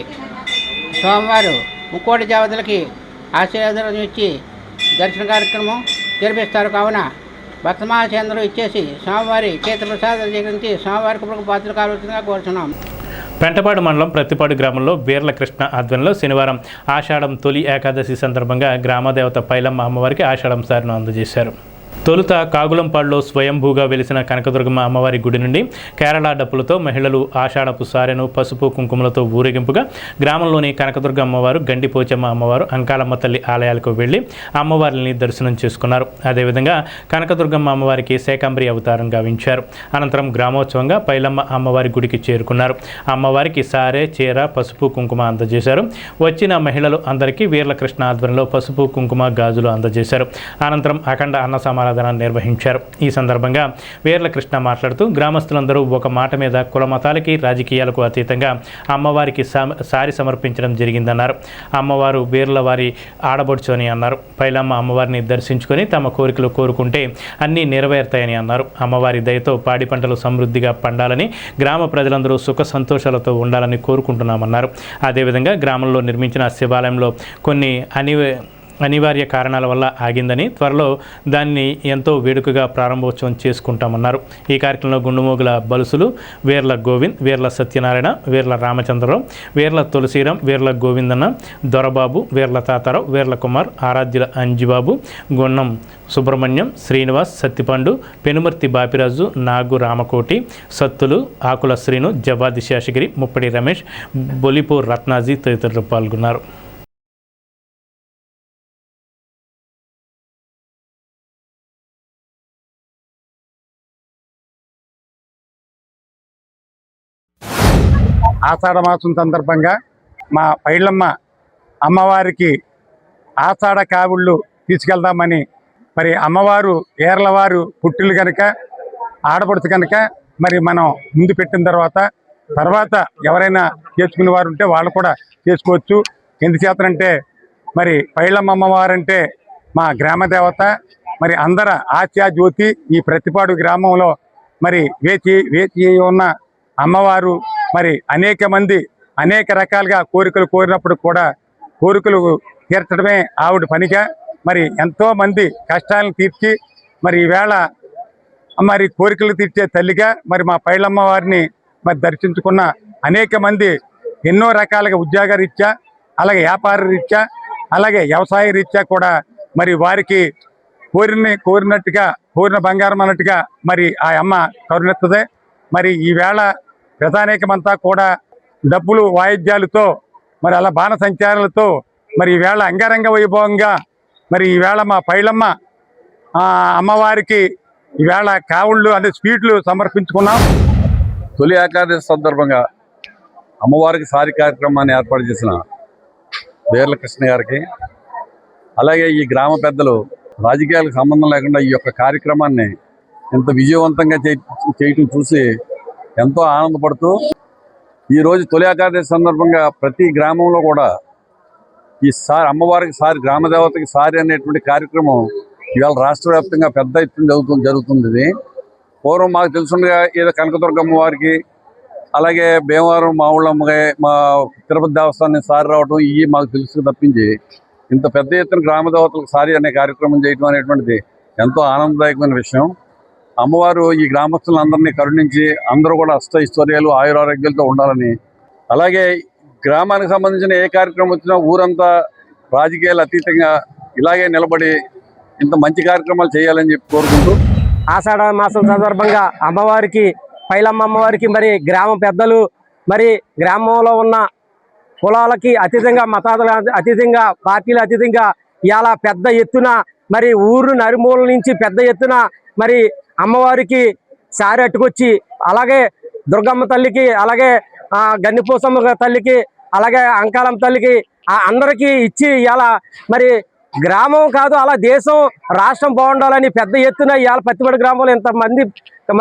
S13: సోమవారు ముక్కోటి దేవతలకి ఆశీర్వాదం ఇచ్చి దర్శన కార్యక్రమం జరిపిస్తారు. కావున భక్తమహాశయందరూ ఇచ్చేసి స్వామివారి తీర్థప్రసాదాలు స్వీకరించి స్వామివారి కృపకు పాత్రలు కావాల్సిందిగా కోరుతున్నాం.
S1: పెంటపాడు మండలం ప్రత్తిపాడు గ్రామంలో వీర్ల కృష్ణ ఆధ్వర్యంలో శనివారం ఆషాఢం తొలి ఏకాదశి సందర్భంగా గ్రామదేవత పైలమ్మ అమ్మవారికి ఆషాఢం సారిను అందజేశారు. తొలుత కాగులంపాడులో స్వయంభూగా వెలిసిన కనకదుర్గమ్మ అమ్మవారి గుడి నుండి కేరళ డప్పులతో మహిళలు ఆషాఢపు సారెను పసుపు కుంకుమలతో ఊరేగింపుగా గ్రామంలోని కనకదుర్గ అమ్మవారు, గండిపోచమ్మ అమ్మవారు, అంకాలమ్మ తల్లి ఆలయాలకు వెళ్లి అమ్మవారిని దర్శనం చేసుకున్నారు. అదేవిధంగా కనకదుర్గమ్మ అమ్మవారికి శాకంబరి అవతారం గావించారు. అనంతరం గ్రామోత్సవంగా పైలమ్మ అమ్మవారి గుడికి చేరుకున్నారు. అమ్మవారికి సారె, చీర, పసుపు కుంకుమ అందజేశారు. వచ్చిన మహిళలు అందరికీ వీర్ల కృష్ణ ఆధ్వర్యంలో పసుపు కుంకుమ గాజులు అందజేశారు. అనంతరం అఖండ అన్న సమారాధన నిర్వహించారు. ఈ సందర్భంగా వీర్ల కృష్ణ మాట్లాడుతూ గ్రామస్తులందరూ ఒక మాట మీద కుల మతాలకి రాజకీయాలకు అతీతంగా అమ్మవారికి సారి సమర్పించడం జరిగిందన్నారు. అమ్మవారు వీర్ల వారి ఆడబడుచు అని అన్నారు. పైలమ్మ అమ్మవారిని దర్శించుకొని తమ కోరికలు కోరుకుంటే అన్నీ నెరవేరుతాయని అన్నారు. అమ్మవారి దయతో పాడి పంటలు సమృద్ధిగా పండాలని, గ్రామ ప్రజలందరూ సుఖ సంతోషాలతో ఉండాలని కోరుకుంటున్నామన్నారు. అదేవిధంగా గ్రామంలో నిర్మించిన శివాలయంలో కొన్ని అనివార్య కారణాల వల్ల ఆగిందని, త్వరలో దాన్ని ఎంతో వేడుకగా ప్రారంభోత్సవం చేసుకుంటామన్నారు. ఈ కార్యక్రమంలో గుండుమోగుల బలుసులు, వీర్ల గోవింద్, వీర్ల సత్యనారాయణ, వీర్ల రామచంద్రరావు, వీర్ల తులసీరాం, వీర్ల గోవిందన్న, దొరబాబు, వీర్ల తాతారావు, వీర్ల కుమార్, ఆరాధ్యుల అంజిబాబు, గున్నం సుబ్రహ్మణ్యం, శ్రీనివాస్, సత్తిపండు, పెనుమర్తి బాపిరాజు, నాగు రామకోటి, సత్తులు, ఆకుల శ్రీను, జవాది శేషగిరి, ముప్పడి రమేష్, బొలిపూర్ రత్నాజీ తదితరులు పాల్గొన్నారు.
S3: ఆషాఢ మాసం సందర్భంగా మా పైళ్ళమ్మ అమ్మవారికి ఆషాఢ కావుళ్ళు తీసుకెళ్దామని, మరి అమ్మవారు ఏర్లవారు పుట్టిలు కనుక, ఆడపడుచు కనుక మరి మనం ముందు పెట్టిన తర్వాత ఎవరైనా చేసుకునే వారు ఉంటే వాళ్ళు కూడా చేసుకోవచ్చు. ఎందుచేతనంటే మరి పైళ్ళమ్మ అమ్మవారంటే మా గ్రామ దేవత. మరి అందర ఆశా జ్యోతి ఈ ప్రత్తిపాడు గ్రామంలో మరి వేచి ఉన్న అమ్మవారు. మరి అనేక మంది అనేక రకాలుగా కోరికలు కోరినప్పుడు కూడా కోరికలు తీర్చడమే ఆవిడ పనిగా మరి ఎంతో మంది కష్టాలను తీర్చి మరి ఈవేళ మరి కోరికలు తీర్చే తల్లిగా మరి మా పైళ్ళమ్మ వారిని మరి దర్శించుకున్న అనేక మంది ఎన్నో రకాలుగా ఉద్యోగ రీత్యా, అలాగే వ్యాపార రీత్యా, అలాగే వ్యవసాయ రీత్యా కూడా మరి వారికి కోరిన బంగారం అన్నట్టుగా మరి ఆ అమ్మ కరుణెత్తదే. మరి ఈవేళ ప్రధానికమంతా కూడా డప్పులు వాయిద్యాలతో మరి అలా బాణ సంచారాలతో మరి ఈవేళ అంగరంగ వైభవంగా మరి ఈవేళ మా పైలమ్మ అమ్మవారికి ఈవేళ కావుళ్ళు అంటే స్వీట్లు సమర్పించుకున్నాం.
S4: తొలి ఏకాదశి సందర్భంగా అమ్మవారికి సారి కార్యక్రమాన్ని ఏర్పాటు చేసిన వీర్ల కృష్ణ గారికి, అలాగే ఈ గ్రామ పెద్దలు రాజకీయాలకు సంబంధం లేకుండా ఈ యొక్క కార్యక్రమాన్ని ఇంత విజయవంతంగా చేయటం చూసి ఎంతో ఆనందపడుతూ, ఈరోజు తొలి ఏకాదశి సందర్భంగా ప్రతి గ్రామంలో కూడా ఈ అమ్మవారికి సారి, గ్రామదేవతకి సారి అనేటువంటి కార్యక్రమం ఇవాళ రాష్ట్ర వ్యాప్తంగా పెద్ద ఎత్తున జరుగుతుంది. ఇది పూర్వం మాకు తెలుసుండగా ఏదో కనకదుర్గమ్మ వారికి, అలాగే భీమవరం మా ఊళ్ళమ్మగా మా తిరుపతి దేవస్థానం సారి రావడం ఇవి మాకు తెలుసు తప్పించి, ఇంత పెద్ద ఎత్తున గ్రామదేవతలకు సారి అనే కార్యక్రమం చేయడం అనేటువంటిది ఎంతో ఆనందదాయకమైన విషయం. అమ్మవారు ఈ గ్రామస్తులందరినీ కరుణించి అందరూ కూడా అష్టైశ్వర్యాలు ఆయురారోగ్యాలతో ఉండాలని, అలాగే గ్రామానికి సంబంధించిన ఏ కార్యక్రమం వచ్చినా ఊరంతా రాజకీయాలు అతీతంగా ఇలాగే నిలబడి ఇంత మంచి కార్యక్రమాలు చేయాలని చెప్పి కోరుకుంటూ,
S11: ఆషాఢ మాసం సందర్భంగా అమ్మవారికి, పైలమ్మ అమ్మవారికి మరి గ్రామ పెద్దలు, మరి గ్రామంలో ఉన్న కులాలకి అతీతంగా, మతాల అతీతంగా, పార్టీల అతీతంగా ఇలా పెద్ద ఎత్తున మరి ఊరు నలుమూల నుంచి పెద్ద ఎత్తున మరి అమ్మవారికి సారి అట్టుకొచ్చి, అలాగే దుర్గమ్మ తల్లికి, అలాగే గన్నిపోసమ్మ తల్లికి, అలాగే అంకాలమ్మ తల్లికి అందరికీ ఇచ్చి ఇలా మరి గ్రామం కాదు అలా దేశం రాష్ట్రం బాగుండాలని పెద్ద ఎత్తున ఇవాళ పత్తిపాడు గ్రామంలో ఇంతమంది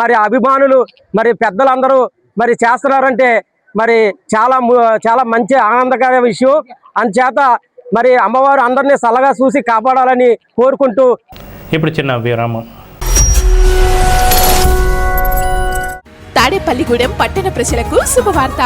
S11: మరి అభిమానులు మరి పెద్దలందరూ మరి చేస్తున్నారంటే మరి చాలా మంచి ఆనందకర విషయం. అందుచేత మరి అమ్మవారు అందరినీ చల్లగా చూసి కాపాడాలని కోరుకుంటూ
S1: ఇప్పుడు చిన్న విరామం.
S14: తాడేపల్లిగూడెం పట్టణ ప్రజలకు శుభవార్త.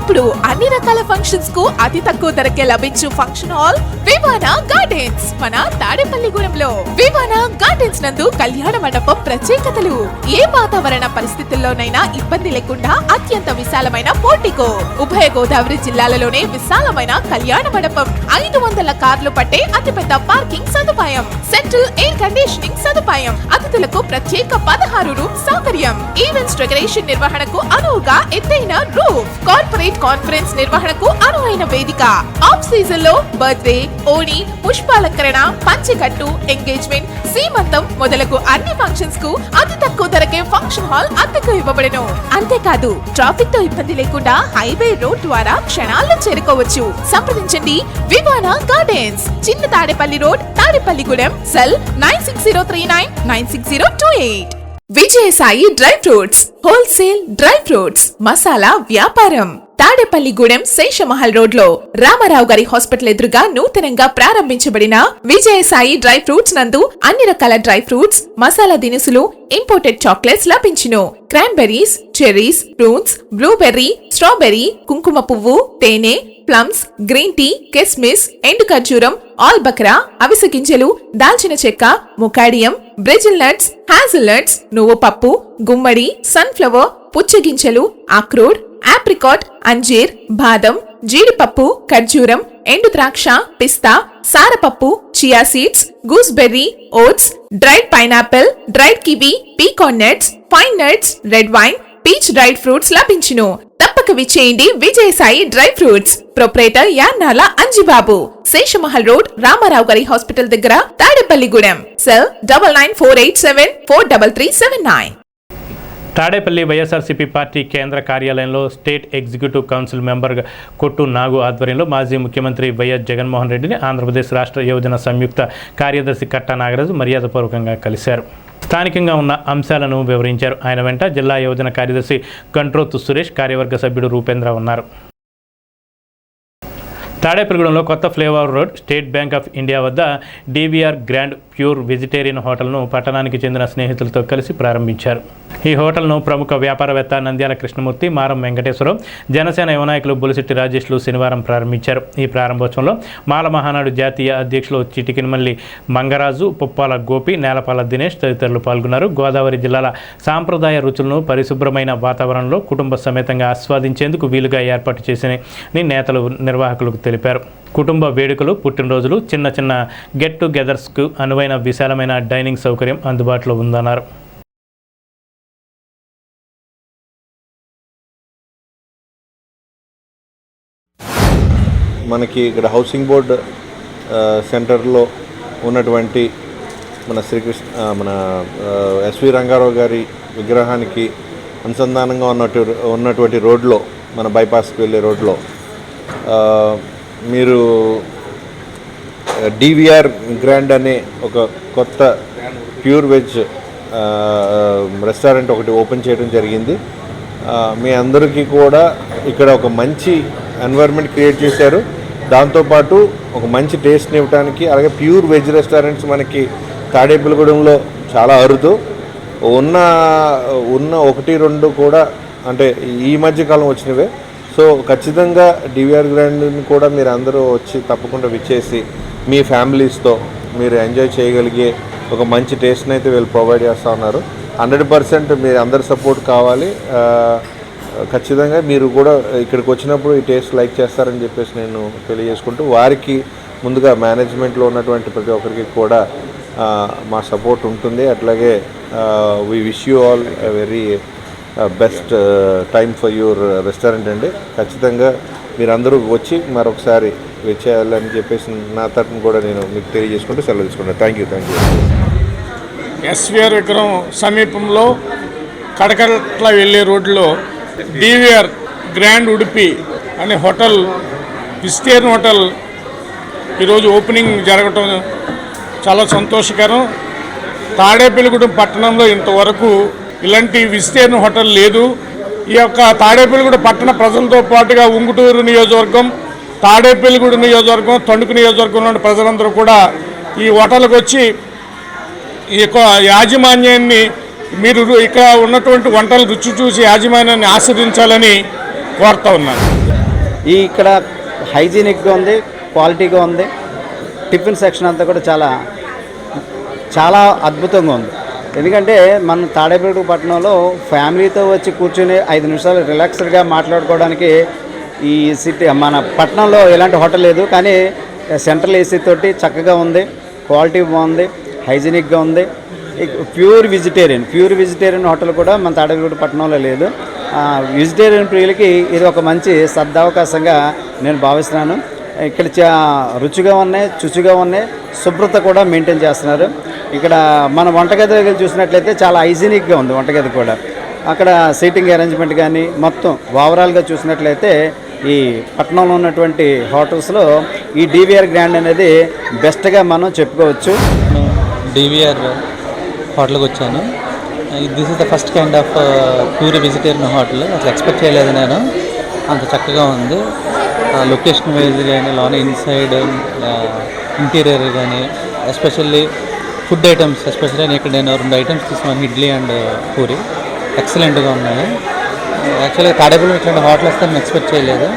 S14: ఇప్పుడు అన్ని రకాల ఫంక్షన్స్ కు అతి తక్కువ ధరకే లభించు ఫంక్షన్ హాల్ వివానా గార్డెన్స్ మన తాడేపల్లిగూడెంలో. వివానా గార్డెన్స్ నందు కళ్యాణ మండపం ప్రత్యేకతలు. ఏ వాతావరణ పరిస్థితుల్లోనైనా ఇబ్బంది లేకుండా అత్యంత విశాలమైన పోర్టికో, ఉభయ గోదావరి జిల్లాలలోనే విశాలమైన కళ్యాణ మండపం, 500 కార్లు పట్టే అతిపెద్ద పార్కింగ్ సదుపాయం, సెంట్రల్ ఎయిర్ కండిషనింగ్ సదుపాయం, అతిథులకు ప్రత్యేక 16 రూమ్ సౌకర్యం, ఈవెంట్స్ డెకరేషన్ నిర్వహణకు అనువుగా ఎత్తైన రూఫ్, కార్పొరేట్ కాన్ఫరెన్స్ నిర్వహణకు అనువైన వేదిక, ఆఫ్ సీజన్ లో బర్త్డే, ఓణి, పుష్పాలంకరణ, పంచకట్టు, ఎంగేజ్మెంట్, సీమంతం మొదలగు అన్ని ఫంక్షన్స్ కు అతి తక్కువ ధరకే ఫంక్షన్ హాల్ అద్దెకు ఇవ్వబడను. అంతేకాదు ట్రాఫిక్ తో ఇబ్బంది లేకుండా హైవే రోడ్ ద్వారా క్షణాల్లో చేరుకోవచ్చు. సంప్రదించండి వివానా గార్డెన్స్, చిన్న Tadepalli road, Tadepalligudem. Cell 9603996028. Vijayasai dry fruits wholesale dry fruits masala వ్యాపారం. తాడేపల్లిగూడెం శేషమహల్ రోడ్ లో రామారావు గారి హాస్పిటల్ ఎదురుగా నూతనంగా ప్రారంభించబడిన విజయసాయి డ్రై ఫ్రూట్స్ నందు అన్ని రకాల డ్రై ఫ్రూట్స్, మసాలా దినుసులు, ఇంపోర్టెడ్ చాక్లెట్స్ లభించును. Cranberries, cherries, fruits, blueberry, strawberry, కుంకుమ పువ్వు, తేనె, ప్లమ్స్, గ్రీన్ టీ, కిస్మిస్, ఎండు ఖర్జూరం, ఆల్బక్రా, అవిసె గింజలు, దాల్చిన చెక్క, ముకాడియం, బ్రెజిల్ నట్స్, హ్యాజల్ నట్స్, నువ్వు పప్పు, గుమ్మడి, సన్ఫ్లవర్, పుచ్చగింజలు, అక్రోడ్, ఆప్రికాట్, అంజీర్, బాదం, జీడిపప్పు, ఖర్జూరం, ఎండు ద్రాక్ష, పిస్తా, సారపప్పు, chia seeds, gooseberry, oats, dried pineapple, dried kiwi, pecan nuts, fine nuts, red wine, peach dried fruits లభించును. తప్పక విచ్చేయండి Vijayasai dry fruits. Proprietor Yannala Anjibabu, Seshamahal road, Ramarao గారి హాస్పిటల్ దగ్గర, Tadepalligudem. Cell 9948743379.
S1: Tadepalli YSRCP party కేంద్ర కార్యాలయంలో స్టేట్ ఎగ్జిక్యూటివ్ కౌన్సిల్ మెంబర్ కొట్టు నాగు ఆధ్వర్యంలో మాజీ ముఖ్యమంత్రి వైఎస్ జగన్మోహన్ రెడ్డిని ఆంధ్రప్రదేశ్ రాష్ట్ర యువజన సంయుక్త కార్యదర్శి కట్టా నాగరాజు మర్యాదపూర్వకంగా కలిశారు. స్థానికంగా ఉన్న అంశాలను వివరించారు. ఆయన వెంట జిల్లా యువజన కార్యదర్శి కంట్రోతు సురేష్, కార్యవర్గ సభ్యుడు రూపేంద్ర ఉన్నారు. తాడేపల్లిగూడెంలో కొత్త flavour road state bank of India వద్ద డివిఆర్ గ్రాండ్ ప్యూర్ వెజిటేరియన్ హోటల్ను పట్టణానికి చెందిన స్నేహితులతో కలిసి ప్రారంభించారు. ఈ హోటల్ను ప్రముఖ వ్యాపారవేత్త నంద్యాల కృష్ణమూర్తి, మారం వెంకటేశ్వరరావు, జనసేన యువ నాయకులు బొలిశెట్టి రాజేష్లు శనివారం ప్రారంభించారు. ఈ ప్రారంభోత్సవంలో మాల మహానాడు జాతీయ అధ్యక్షులు చిటికినమల్లి మంగరాజు, పుప్పాల గోపి, నేలపాల దినేష్ తదితరులు పాల్గొన్నారు. గోదావరి జిల్లాల సాంప్రదాయ రుచులను పరిశుభ్రమైన వాతావరణంలో కుటుంబ సమేతంగా ఆస్వాదించేందుకు వీలుగా ఏర్పాటు చేసిన నేతలు నిర్వాహకులకు తెలిపారు. కుటుంబ వేడుకలు, పుట్టినరోజులు, చిన్న చిన్న గెట్ టుగెదర్స్కు అనువైన విశాలమైన డైనింగ్ సౌకర్యం అందుబాటులో ఉందన్నారు.
S15: మనకి ఇక్కడ హౌసింగ్ బోర్డ్ సెంటర్లో ఉన్నటువంటి మన మన ఎస్వి రంగారావు గారి విగ్రహానికి అనుసంధానంగా ఉన్నటువంటి రోడ్లో, మన బైపాస్కి వెళ్ళే రోడ్లో మీరు డివిఆర్ గ్రాండ్ అనే ఒక కొత్త ప్యూర్ వెజ్ రెస్టారెంట్ ఒకటి ఓపెన్ చేయడం జరిగింది. మీ అందరికీ కూడా ఇక్కడ ఒక మంచి ఎన్వైర్న్మెంట్ క్రియేట్ చేశారు. దాంతోపాటు ఒక మంచి టేస్ట్ని ఇవ్వడానికి, అలాగే ప్యూర్ వెజ్ రెస్టారెంట్స్ మనకి తాడేపల్లిగూడెంలో చాలా అరుదు. ఉన్న 1-2 కూడా అంటే ఈ మధ్యకాలం వచ్చినవే. సో ఖచ్చితంగా డివిఆర్ గ్రాండ్ని కూడా మీరు అందరూ వచ్చి తప్పకుండా విచ్చేసి మీ ఫ్యామిలీస్తో మీరు ఎంజాయ్ చేయగలిగే ఒక మంచి టేస్ట్ని అయితే వీళ్ళు ప్రొవైడ్ చేస్తూ ఉన్నారు. 100% మీరు అందరి సపోర్ట్ కావాలి. ఖచ్చితంగా మీరు కూడా ఇక్కడికి వచ్చినప్పుడు ఈ టేస్ట్ లైక్ చేస్తారని చెప్పేసి నేను తెలియజేసుకుంటూ, వారికి ముందుగా మేనేజ్మెంట్లో ఉన్నటువంటి ప్రతి ఒక్కరికి కూడా మా సపోర్ట్ ఉంటుంది. అట్లాగే we wish you all very best time for your restaurant అండి. ఖచ్చితంగా మీరందరూ వచ్చి మరొకసారి వచ్చేయాలని చెప్పేసి నా తరఫున కూడా నేను మీకు తెలియజేసుకుంటూ సెలవు తీసుకుంటాను. Thank you.
S16: ఎస్విఆర్ విగ్రహం సమీపంలో కడకట్ల వెళ్ళే రోడ్లో డివిఆర్ గ్రాండ్ ఉడిపి అనే హోటల్, వెజిటేరియన్ హోటల్ ఈరోజు ఓపెనింగ్ జరగటం చాలా సంతోషకరం. తాడేపల్లిగూడెం పట్టణంలో ఇంతవరకు ఇలాంటి వెజిటేరియన్ హోటల్ లేదు. ఈ యొక్క తాడేపల్లిగూడెం పట్టణ ప్రజలతో పాటుగా ఉంగుటూరు నియోజకవర్గం, తాడేపల్లిగూడెం నియోజకవర్గం, తణుకు నియోజకవర్గంలోని ప్రజలందరూ కూడా ఈ హోటల్కి వచ్చి ఈ యొక్క యాజమాన్యాన్ని మీరు ఇక్కడ ఉన్నటువంటి వంటలు రుచి చూసి యాజమాన్యాన్ని ఆస్వాదించాలని కోరుతా ఉన్నాను.
S11: ఇక్కడ హైజీనిక్గా ఉంది, క్వాలిటీగా ఉంది. టిఫిన్ సెక్షన్ అంతా కూడా చాలా అద్భుతంగా ఉంది. ఎందుకంటే మన తాడేపల్లి పట్టణంలో ఫ్యామిలీతో వచ్చి కూర్చొని 5 నిమిషాలు రిలాక్స్డ్గా మాట్లాడుకోవడానికి ఈ సిటీ మన పట్టణంలో ఎలాంటి హోటల్ లేదు. కానీ సెంట్రల్ ఏసీ తోటి చక్కగా ఉంది, క్వాలిటీ బాగుంది, హైజీనిక్గా ఉంది. ప్యూర్ వెజిటేరియన్ హోటల్ కూడా మన తాడేపల్లి పట్టణంలో లేదు. వెజిటేరియన్ ప్రియులకి ఇది ఒక మంచి సదవకాశంగా నేను భావిస్తున్నాను. ఇక్కడ రుచిగా ఉన్నాయి, శుచిగా ఉన్నాయి, శుభ్రత కూడా మెయింటైన్ చేస్తున్నారు. ఇక్కడ మన వంటగది చూసినట్లయితే చాలా హైజీనిక్గా ఉంది వంటగది కూడా. అక్కడ సీటింగ్ అరేంజ్మెంట్ కానీ మొత్తం ఓవరాల్గా చూసినట్లయితే ఈ పట్టణంలో ఉన్నటువంటి హోటల్స్లో ఈ డివిఆర్ గ్రాండ్ అనేది బెస్ట్గా మనం చెప్పుకోవచ్చు.
S17: డివిఆర్ హోటల్కి వచ్చాను. This is the first kind of pure vegetarian hotel. అసలు ఎక్స్పెక్ట్ చేయలేదు నేను, అంత చక్కగా ఉంది. లొకేషన్ వైజ్ కానీ లోన ఇన్సైడ్ ఇంటీరియర్ కానీ ఎస్పెషల్లీ ఫుడ్ ఐటమ్స్, ఎస్పెషల్లీ ఇక్కడ నేను 2 ఐటమ్స్ తీసుకున్నాను, ఇడ్లీ అండ్ పూరి. ఎక్సలెంట్గా ఉన్నాయి. యాక్చువల్గా తాడేపల్లి ఇట్లాంటి హోటల్ వస్తే నేను ఎక్స్పెక్ట్ చేయలేదు.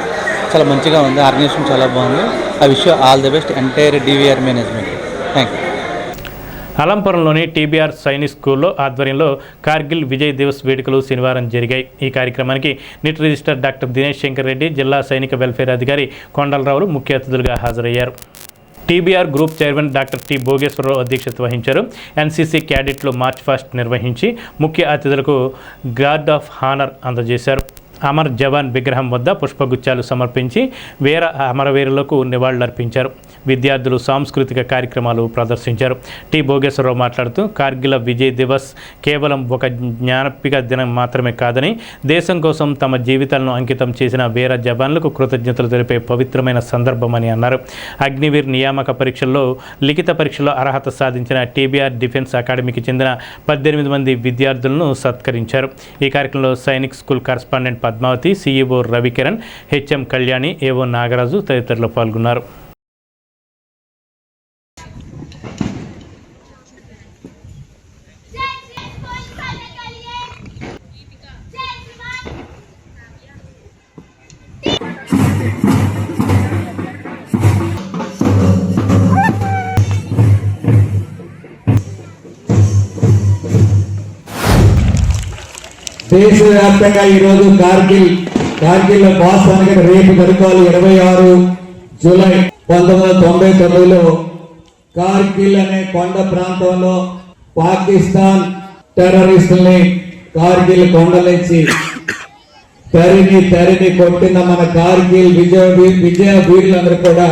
S17: చాలా మంచిగా ఉంది, ఆర్గనైజేషన్ చాలా బాగుంది. I wish you all the best entire DVR management. Thank you.
S1: అలంపురంలోని టీబీఆర్ సైనిక్ స్కూల్లో ఆధ్వర్యంలో కార్గిల్ విజయ్ దివస్ వేడుకలు శనివారం జరిగాయి. ఈ కార్యక్రమానికి NIT registrar doctor Dinesh Shankar Reddy, జిల్లా సైనిక వెల్ఫేర్ అధికారి కొండలరావులు ముఖ్య అతిథులుగా హాజరయ్యారు. TBR group chairman doctor T Bhogeswararao అధ్యక్షత వహించారు. ఎన్సీసీ క్యాడెట్లు మార్చ్ ఫాస్ట్ నిర్వహించి ముఖ్య అతిథులకు గార్డ్ ఆఫ్ హానర్ అందజేశారు. అమర్ జవాన్ విగ్రహం వద్ద పుష్పగుచ్చాలు సమర్పించి అమరవీరులకు నివాళులర్పించారు. విద్యార్థులు సాంస్కృతిక కార్యక్రమాలు ప్రదర్శించారు. టి భోగేశ్వరరావు మాట్లాడుతూ కార్గిల్ విజయ్ దివస్ కేవలం ఒక జ్ఞాపిక దినం మాత్రమే కాదని, దేశం కోసం తమ జీవితాలను అంకితం చేసిన వీర జవాన్లకు కృతజ్ఞతలు తెలిపే పవిత్రమైన సందర్భమని అన్నారు. అగ్నివీర్ నియామక పరీక్షల్లో లిఖిత పరీక్షలో అర్హత సాధించిన టీబీఆర్ డిఫెన్స్ అకాడమీకి చెందిన 18 మంది విద్యార్థులను సత్కరించారు. ఈ కార్యక్రమంలో Sainik school correspondent Padmavathi, CEO Ravikiran, HM Kalyani, AO Nagaraju తదితరులు పాల్గొన్నారు.
S18: దేశవ్యాప్తంగా ఈరోజు కార్గిల్ వాస్తవానికి రేపు జరగాలి. 26 జూలై 1999లో కార్గిల్ అనే కొండ ప్రాంతంలో పాకిస్తాన్ టెర్రరిస్టుల్ని కార్గిల్ కొండల నుంచి తరిమి కొట్టిన మన కార్గిల్ విజయ వీరులందరూ కూడా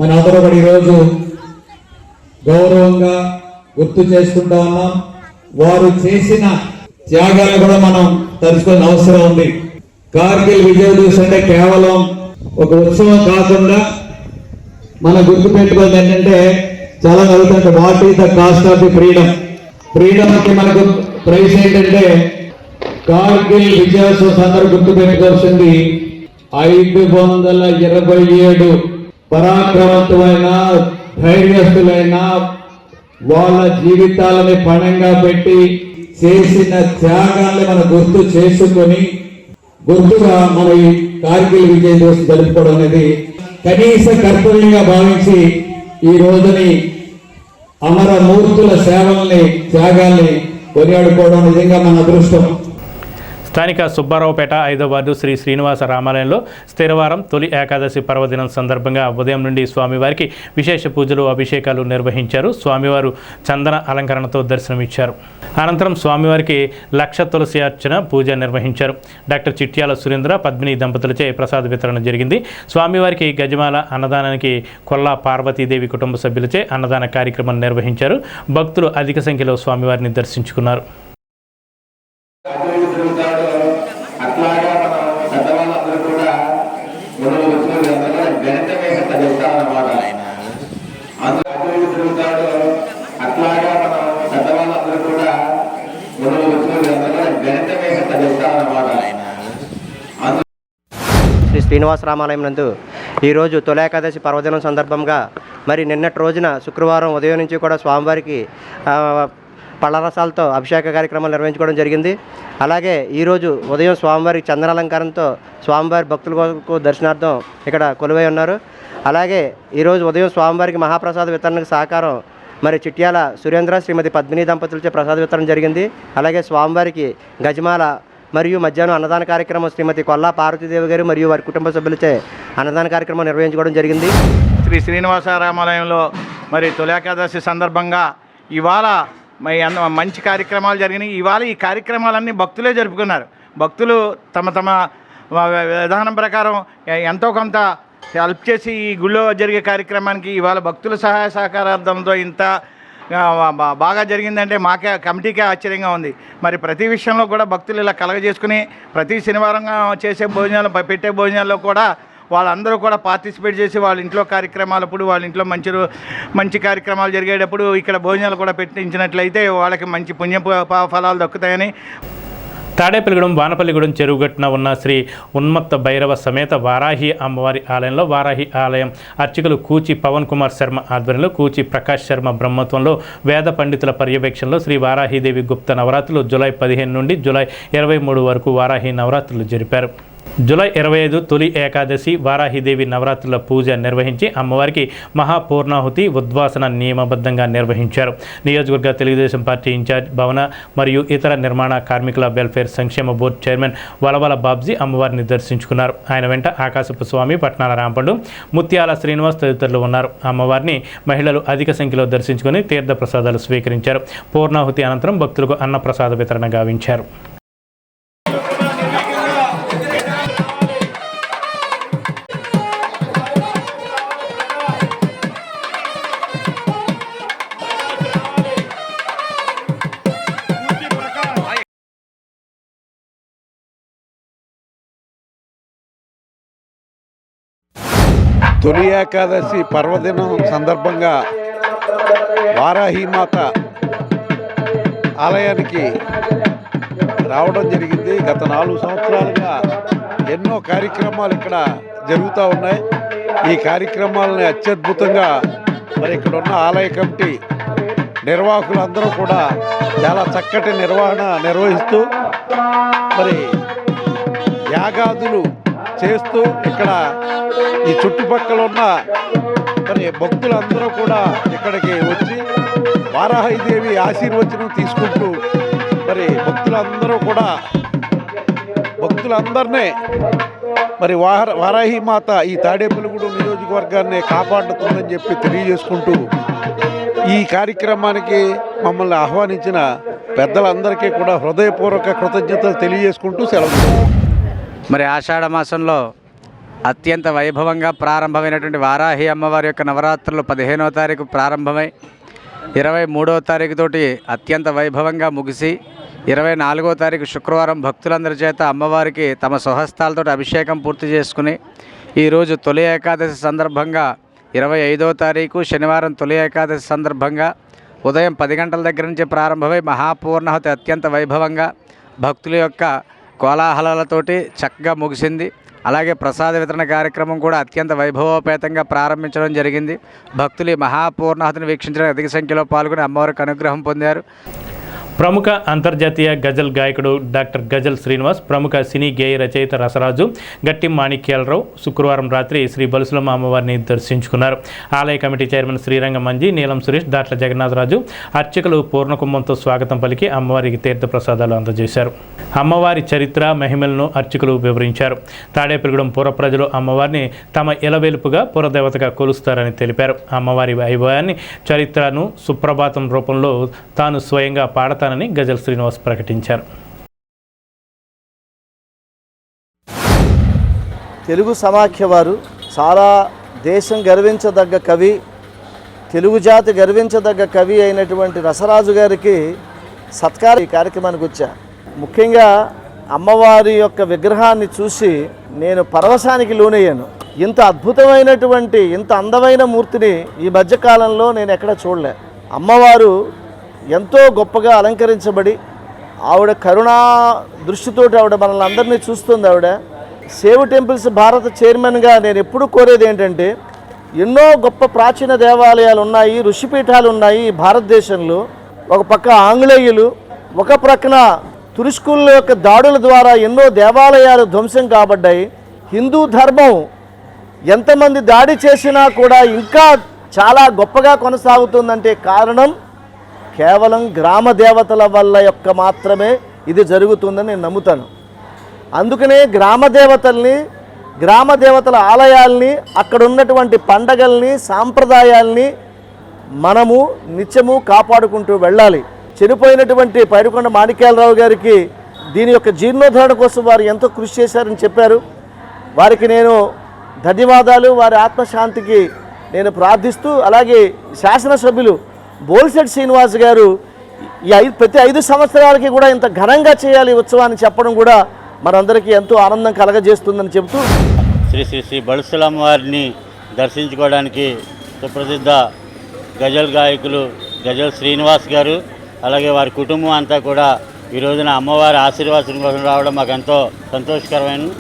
S18: మన అందరూ కూడా ఈరోజు గౌరవంగా గుర్తు చేసుకుంటా ఉన్నాం. వారు చేసిన త్యాగాలు కూడా మనం తలుచుకోవాల్సిన అవసరం ఉంది. కార్గిల్ విజయ్ దివస్ అంటే కేవలం ఒక ఉత్సవం కాకుండా మనం గుర్తుపెట్టుకోవాలి ఏంటంటే, చాలా అడుగుతుంటే what is the cost of the freedom కి మనకు ప్రైస్ ఏంటంటే, కార్గిల్ విజయోత్సవం అందరూ గుర్తుపెట్టుకోవాల్సింది 527 పరాక్రమవంతమైన ధైర్యస్తులైన వాళ్ళ జీవితాలని పణంగా పెట్టి చేసిన త్యాగాన్ని మనం గుర్తు చేసుకొని గుర్తుగా మనం ఈ కార్గిల్ విజయ్ దివస్ జరుపుకోవడం అనేది కనీస కర్తవ్యంగా భావించి ఈ రోజుని అమరమూర్తుల సేవల్ని త్యాగాల్ని కొనియాడుకోవడం నిజంగా మన అదృష్టం.
S1: స్థానిక సుబ్బారావుపేట 5వ వార్డు శ్రీ శ్రీనివాస రామాలయంలో స్థిరవారం తొలి ఏకాదశి పర్వదినం సందర్భంగా ఉదయం నుండి స్వామివారికి విశేష పూజలు, అభిషేకాలు నిర్వహించారు. స్వామివారు చందన అలంకరణతో దర్శనమిచ్చారు. అనంతరం స్వామివారికి 1,00,000 తులసి అర్చన పూజ నిర్వహించారు. డాక్టర్ చిట్యాల సురేంద్ర, పద్మిని దంపతులచే ప్రసాద వితరణ జరిగింది. స్వామివారికి గజమాల అన్నదానానికి కొల్లా పార్వతీదేవి కుటుంబ సభ్యులచే అన్నదాన కార్యక్రమం నిర్వహించారు. భక్తులు అధిక సంఖ్యలో స్వామివారిని దర్శించుకున్నారు.
S2: అట్లాగా మనం పెద్దవాళ్ళందరూ కూడా గణితమే చెప్తారన్నమాట. తిరుగుతాడు. అట్లాగా మనం పెద్దవాళ్ళందరూ కూడా గణితమే చెప్తారన్నమాట.
S19: శ్రీ శ్రీనివాస రామాలయం నందు ఈరోజు తొలి ఏకాదశి పర్వదినం సందర్భంగా మరి నిన్నటి రోజున శుక్రవారం ఉదయం నుంచి కూడా స్వామివారికి పళ్ళరసాలతో అభిషేక కార్యక్రమాలు నిర్వహించుకోవడం జరిగింది. అలాగే ఈరోజు ఉదయం స్వామివారికి చందనాలంకారంతో స్వామివారి భక్తుల కొరకు దర్శనార్థం ఇక్కడ కొలువై ఉన్నారు. అలాగే ఈరోజు ఉదయం స్వామివారికి మహాప్రసాద వితరణకు సహకారం మరి చిట్యాల సురేంద్ర శ్రీమతి పద్మిని దంపతులచే ప్రసాద వితరణ జరిగింది. అలాగే స్వామివారికి గజమాల మరియు మధ్యాహ్నం అన్నదాన కార్యక్రమం శ్రీమతి కొల్లా పార్వతీదేవి గారు మరియు వారి కుటుంబ సభ్యులచే అన్నదాన కార్యక్రమం నిర్వహించుకోవడం జరిగింది.
S20: శ్రీ శ్రీనివాసరామాలయంలో మరి తొలి ఏకాదశి సందర్భంగా ఇవాళ మంచి కార్యక్రమాలు జరిగినాయి. ఇవాళ ఈ కార్యక్రమాలన్నీ భక్తులే జరుపుకున్నారు. భక్తులు తమ విధానం ప్రకారం ఎంతో కొంత హెల్ప్ చేసి ఈ గుళ్ళో జరిగే కార్యక్రమానికి ఇవాళ భక్తుల సహాయ సహకారార్థంతో ఇంత బాగా జరిగిందంటే మాకే కమిటీకే ఆశ్చర్యంగా ఉంది. మరి ప్రతి విషయంలో కూడా భక్తులు ఇలా కలగజేసుకుని ప్రతి శనివారం చేసే భోజనాలు పెట్టే భోజనాల్లో కూడా వాళ్ళందరూ కూడా పార్టిసిపేట్ చేసి వాళ్ళ ఇంట్లో కార్యక్రమాలప్పుడు వాళ్ళ ఇంట్లో మంచి కార్యక్రమాలు జరిగేటప్పుడు ఇక్కడ భోజనాలు కూడా పెట్టించినట్లయితే వాళ్ళకి మంచి పుణ్య ఫలాలు దక్కుతాయని.
S1: తాడేపల్లిగూడెం వానపల్లిగూడెం చెరువుగట్టున ఉన్న శ్రీ ఉన్మత్త భైరవ సమేత వారాహి అమ్మవారి ఆలయంలో వారాహి ఆలయం అర్చకులు కూచి పవన్ కుమార్ శర్మ ఆధ్వర్యంలో కూచి ప్రకాష్ శర్మ బ్రహ్మత్వంలో వేద పండితుల పర్యవేక్షణలో శ్రీ వారాహిదేవి గుప్త నవరాత్రులు జూలై 15 నుండి జూలై 23 వరకు వారాహి నవరాత్రులు జరిపారు. జూలై 25 తొలి ఏకాదశి వారాహిదేవి నవరాత్రుల పూజ నిర్వహించి అమ్మవారికి మహాపూర్ణాహుతి ఉద్వాసన నియమబద్ధంగా నిర్వహించారు. నియోజకవర్గ తెలుగుదేశం పార్టీ ఇన్ఛార్జ్ భవన మరియు ఇతర నిర్మాణ కార్మికుల వెల్ఫేర్ సంక్షేమ బోర్డు చైర్మన్ వలవల బాబ్జీ అమ్మవారిని దర్శించుకున్నారు. ఆయన వెంట ఆకాశపు స్వామి, పట్నాల రాంపండు, ముత్యాల శ్రీనివాస్ తదితరులు ఉన్నారు. అమ్మవారిని మహిళలు అధిక సంఖ్యలో దర్శించుకుని తీర్థ ప్రసాదాలు స్వీకరించారు. పూర్ణాహుతి అనంతరం భక్తులకు అన్నప్రసాద వితరణ గావించారు.
S3: తొలి ఏకాదశి పర్వదినం సందర్భంగా వారాహిమాత ఆలయానికి రావడం జరిగింది. గత 4 సంవత్సరాలుగా ఎన్నో కార్యక్రమాలు ఇక్కడ జరుగుతూ ఉన్నాయి. ఈ కార్యక్రమాలని అత్యద్భుతంగా మరి ఇక్కడ ఉన్న ఆలయ కమిటీ నిర్వాహకులందరూ కూడా చాలా చక్కటి నిర్వహణ నిర్వహిస్తూ మరి యాగాదులు చేస్తూ ఇక్కడ ఈ చుట్టుపక్కల ఉన్న మరి భక్తులందరూ కూడా ఇక్కడికి వచ్చి వారాహిదేవి ఆశీర్వచనం తీసుకుంటూ మరి భక్తులందరినీ మరి వారాహిమాత ఈ తాడేపల్లిగూడెం నియోజకవర్గాన్ని కాపాడుతుందని చెప్పి తెలియజేసుకుంటూ ఈ కార్యక్రమానికి మమ్మల్ని ఆహ్వానించిన పెద్దలందరికీ కూడా హృదయపూర్వక కృతజ్ఞతలు తెలియజేసుకుంటూ సెలవు.
S21: మరి ఆషాఢ మాసంలో అత్యంత వైభవంగా ప్రారంభమైనటువంటి వారాహి అమ్మవారి యొక్క నవరాత్రులు 15వ తారీఖు ప్రారంభమై 23వ తారీఖు తోటి అత్యంత వైభవంగా ముగిసి 24వ తారీఖు శుక్రవారం భక్తులందరి చేత అమ్మవారికి తమ స్వహస్తాలతో అభిషేకం పూర్తి చేసుకుని ఈరోజు తొలి ఏకాదశి సందర్భంగా 25వ తారీఖు శనివారం తొలి ఏకాదశి సందర్భంగా ఉదయం 10 గంటల దగ్గర నుంచి ప్రారంభమై మహాపూర్ణాహుతి అత్యంత వైభవంగా భక్తుల యొక్క కోలాహలాలతోటి చక్కగా ముగిసింది. అలాగే ప్రసాద వితరణ కార్యక్రమం కూడా అత్యంత వైభవోపేతంగా ప్రారంభించడం జరిగింది. భక్తులు మహాపూర్ణాహుతిని వీక్షించడానికి అధిక సంఖ్యలో పాల్గొని అమ్మవారికి అనుగ్రహం పొందారు.
S1: ప్రముఖ అంతర్జాతీయ గజల్ గాయకుడు డాక్టర్ గజల్ శ్రీనివాస్, ప్రముఖ సినీ గేయ రచయిత రసరాజు గట్టి మాణిక్యాలరావు శుక్రవారం రాత్రి శ్రీ బలుసులమ్మ అమ్మవారిని దర్శించుకున్నారు. ఆలయ కమిటీ చైర్మన్ శ్రీరంగ మంజి, నీలం సురేష్, దాట్ల జగన్నాథరాజు అర్చకులు పూర్ణకుంభంతో స్వాగతం పలికి అమ్మవారికి తీర్థ ప్రసాదాలు అందజేశారు. అమ్మవారి చరిత్ర, మహిమలను అర్చకులు వివరించారు. తాడేపల్లిగూడెం పుర ప్రజలు అమ్మవారిని తమ ఇలవేలుపుగా పురదేవతగా కొలుస్తారని తెలిపారు. అమ్మవారి వైభవాన్ని, చరిత్రను సుప్రభాతం రూపంలో తాను స్వయంగా పాడతానని గజల్ శ్రీనివాస్ ప్రకటించారు.
S6: తెలుగు సమాఖ్య వారు చాలా దేశం గర్వించదగ్గ కవి, తెలుగు జాతి గర్వించదగ్గ కవి అయినటువంటి రసరాజు గారికి సత్కార ఈ కార్యక్రమానికి వచ్చా. ముఖ్యంగా అమ్మవారి యొక్క విగ్రహాన్ని చూసి నేను పరవశానికి లోనయ్యాను. ఇంత అద్భుతమైనటువంటి, ఇంత అందమైన మూర్తిని ఈ మధ్యకాలంలో నేను ఎక్కడ చూడలే. అమ్మవారు ఎంతో గొప్పగా అలంకరించబడి ఆవిడ కరుణా దృష్టితోటి ఆవిడ మనల్ని అందరినీ చూస్తుంది. ఆవిడ సేవ్ టెంపుల్స్ భారత చైర్మన్గా నేను ఎప్పుడు కోరేది ఏంటంటే, ఎన్నో గొప్ప ప్రాచీన దేవాలయాలు ఉన్నాయి, ఋషిపీఠాలు ఉన్నాయి భారతదేశంలో. ఒక పక్క ఆంగ్లేయులు, ఒక ప్రక్కన తురుష్కుల యొక్క దాడుల ద్వారా ఎన్నో దేవాలయాలు ధ్వంసం కాబడ్డాయి. హిందూ ధర్మం ఎంతమంది దాడి చేసినా కూడా ఇంకా చాలా గొప్పగా కొనసాగుతుందంటే కారణం కేవలం గ్రామ దేవతల వల్ల యొక్క మాత్రమే ఇది జరుగుతుందని నేను నమ్ముతాను. అందుకనే గ్రామ దేవతల ఆలయాల్ని, అక్కడ ఉన్నటువంటి పండగల్ని, సాంప్రదాయాల్ని మనము నిత్యము కాపాడుకుంటూ వెళ్ళాలి. చనిపోయినటువంటి పైడికొండ మాణిక్యాలరావు గారికి దీని యొక్క జీర్ణోద్ధరణ కోసం వారు ఎంతో కృషి చేశారని చెప్పారు. వారికి నేను ధన్యవాదాలు, వారి ఆత్మశాంతికి నేను ప్రార్థిస్తూ, అలాగే శాసనసభ్యులు బోల్శెట్టి శ్రీనివాస్ గారు ప్రతి 5 సంవత్సరాలకి కూడా ఇంత ఘనంగా చేయాలి ఉత్సవాన్ని చెప్పడం కూడా మనందరికీ ఎంతో ఆనందం కలగజేస్తుందని చెబుతూ,
S5: శ్రీ శ్రీ శ్రీ బడుసులమ్మ వారిని దర్శించుకోవడానికి సుప్రసిద్ధ గజల్ గాయకులు గజల్ శ్రీనివాస్ గారు, అలాగే వారి కుటుంబం అంతా కూడా ఈ రోజున అమ్మవారి ఆశీర్వాదం కోసం రావడం మాకు ఎంతో సంతోషకరమైన.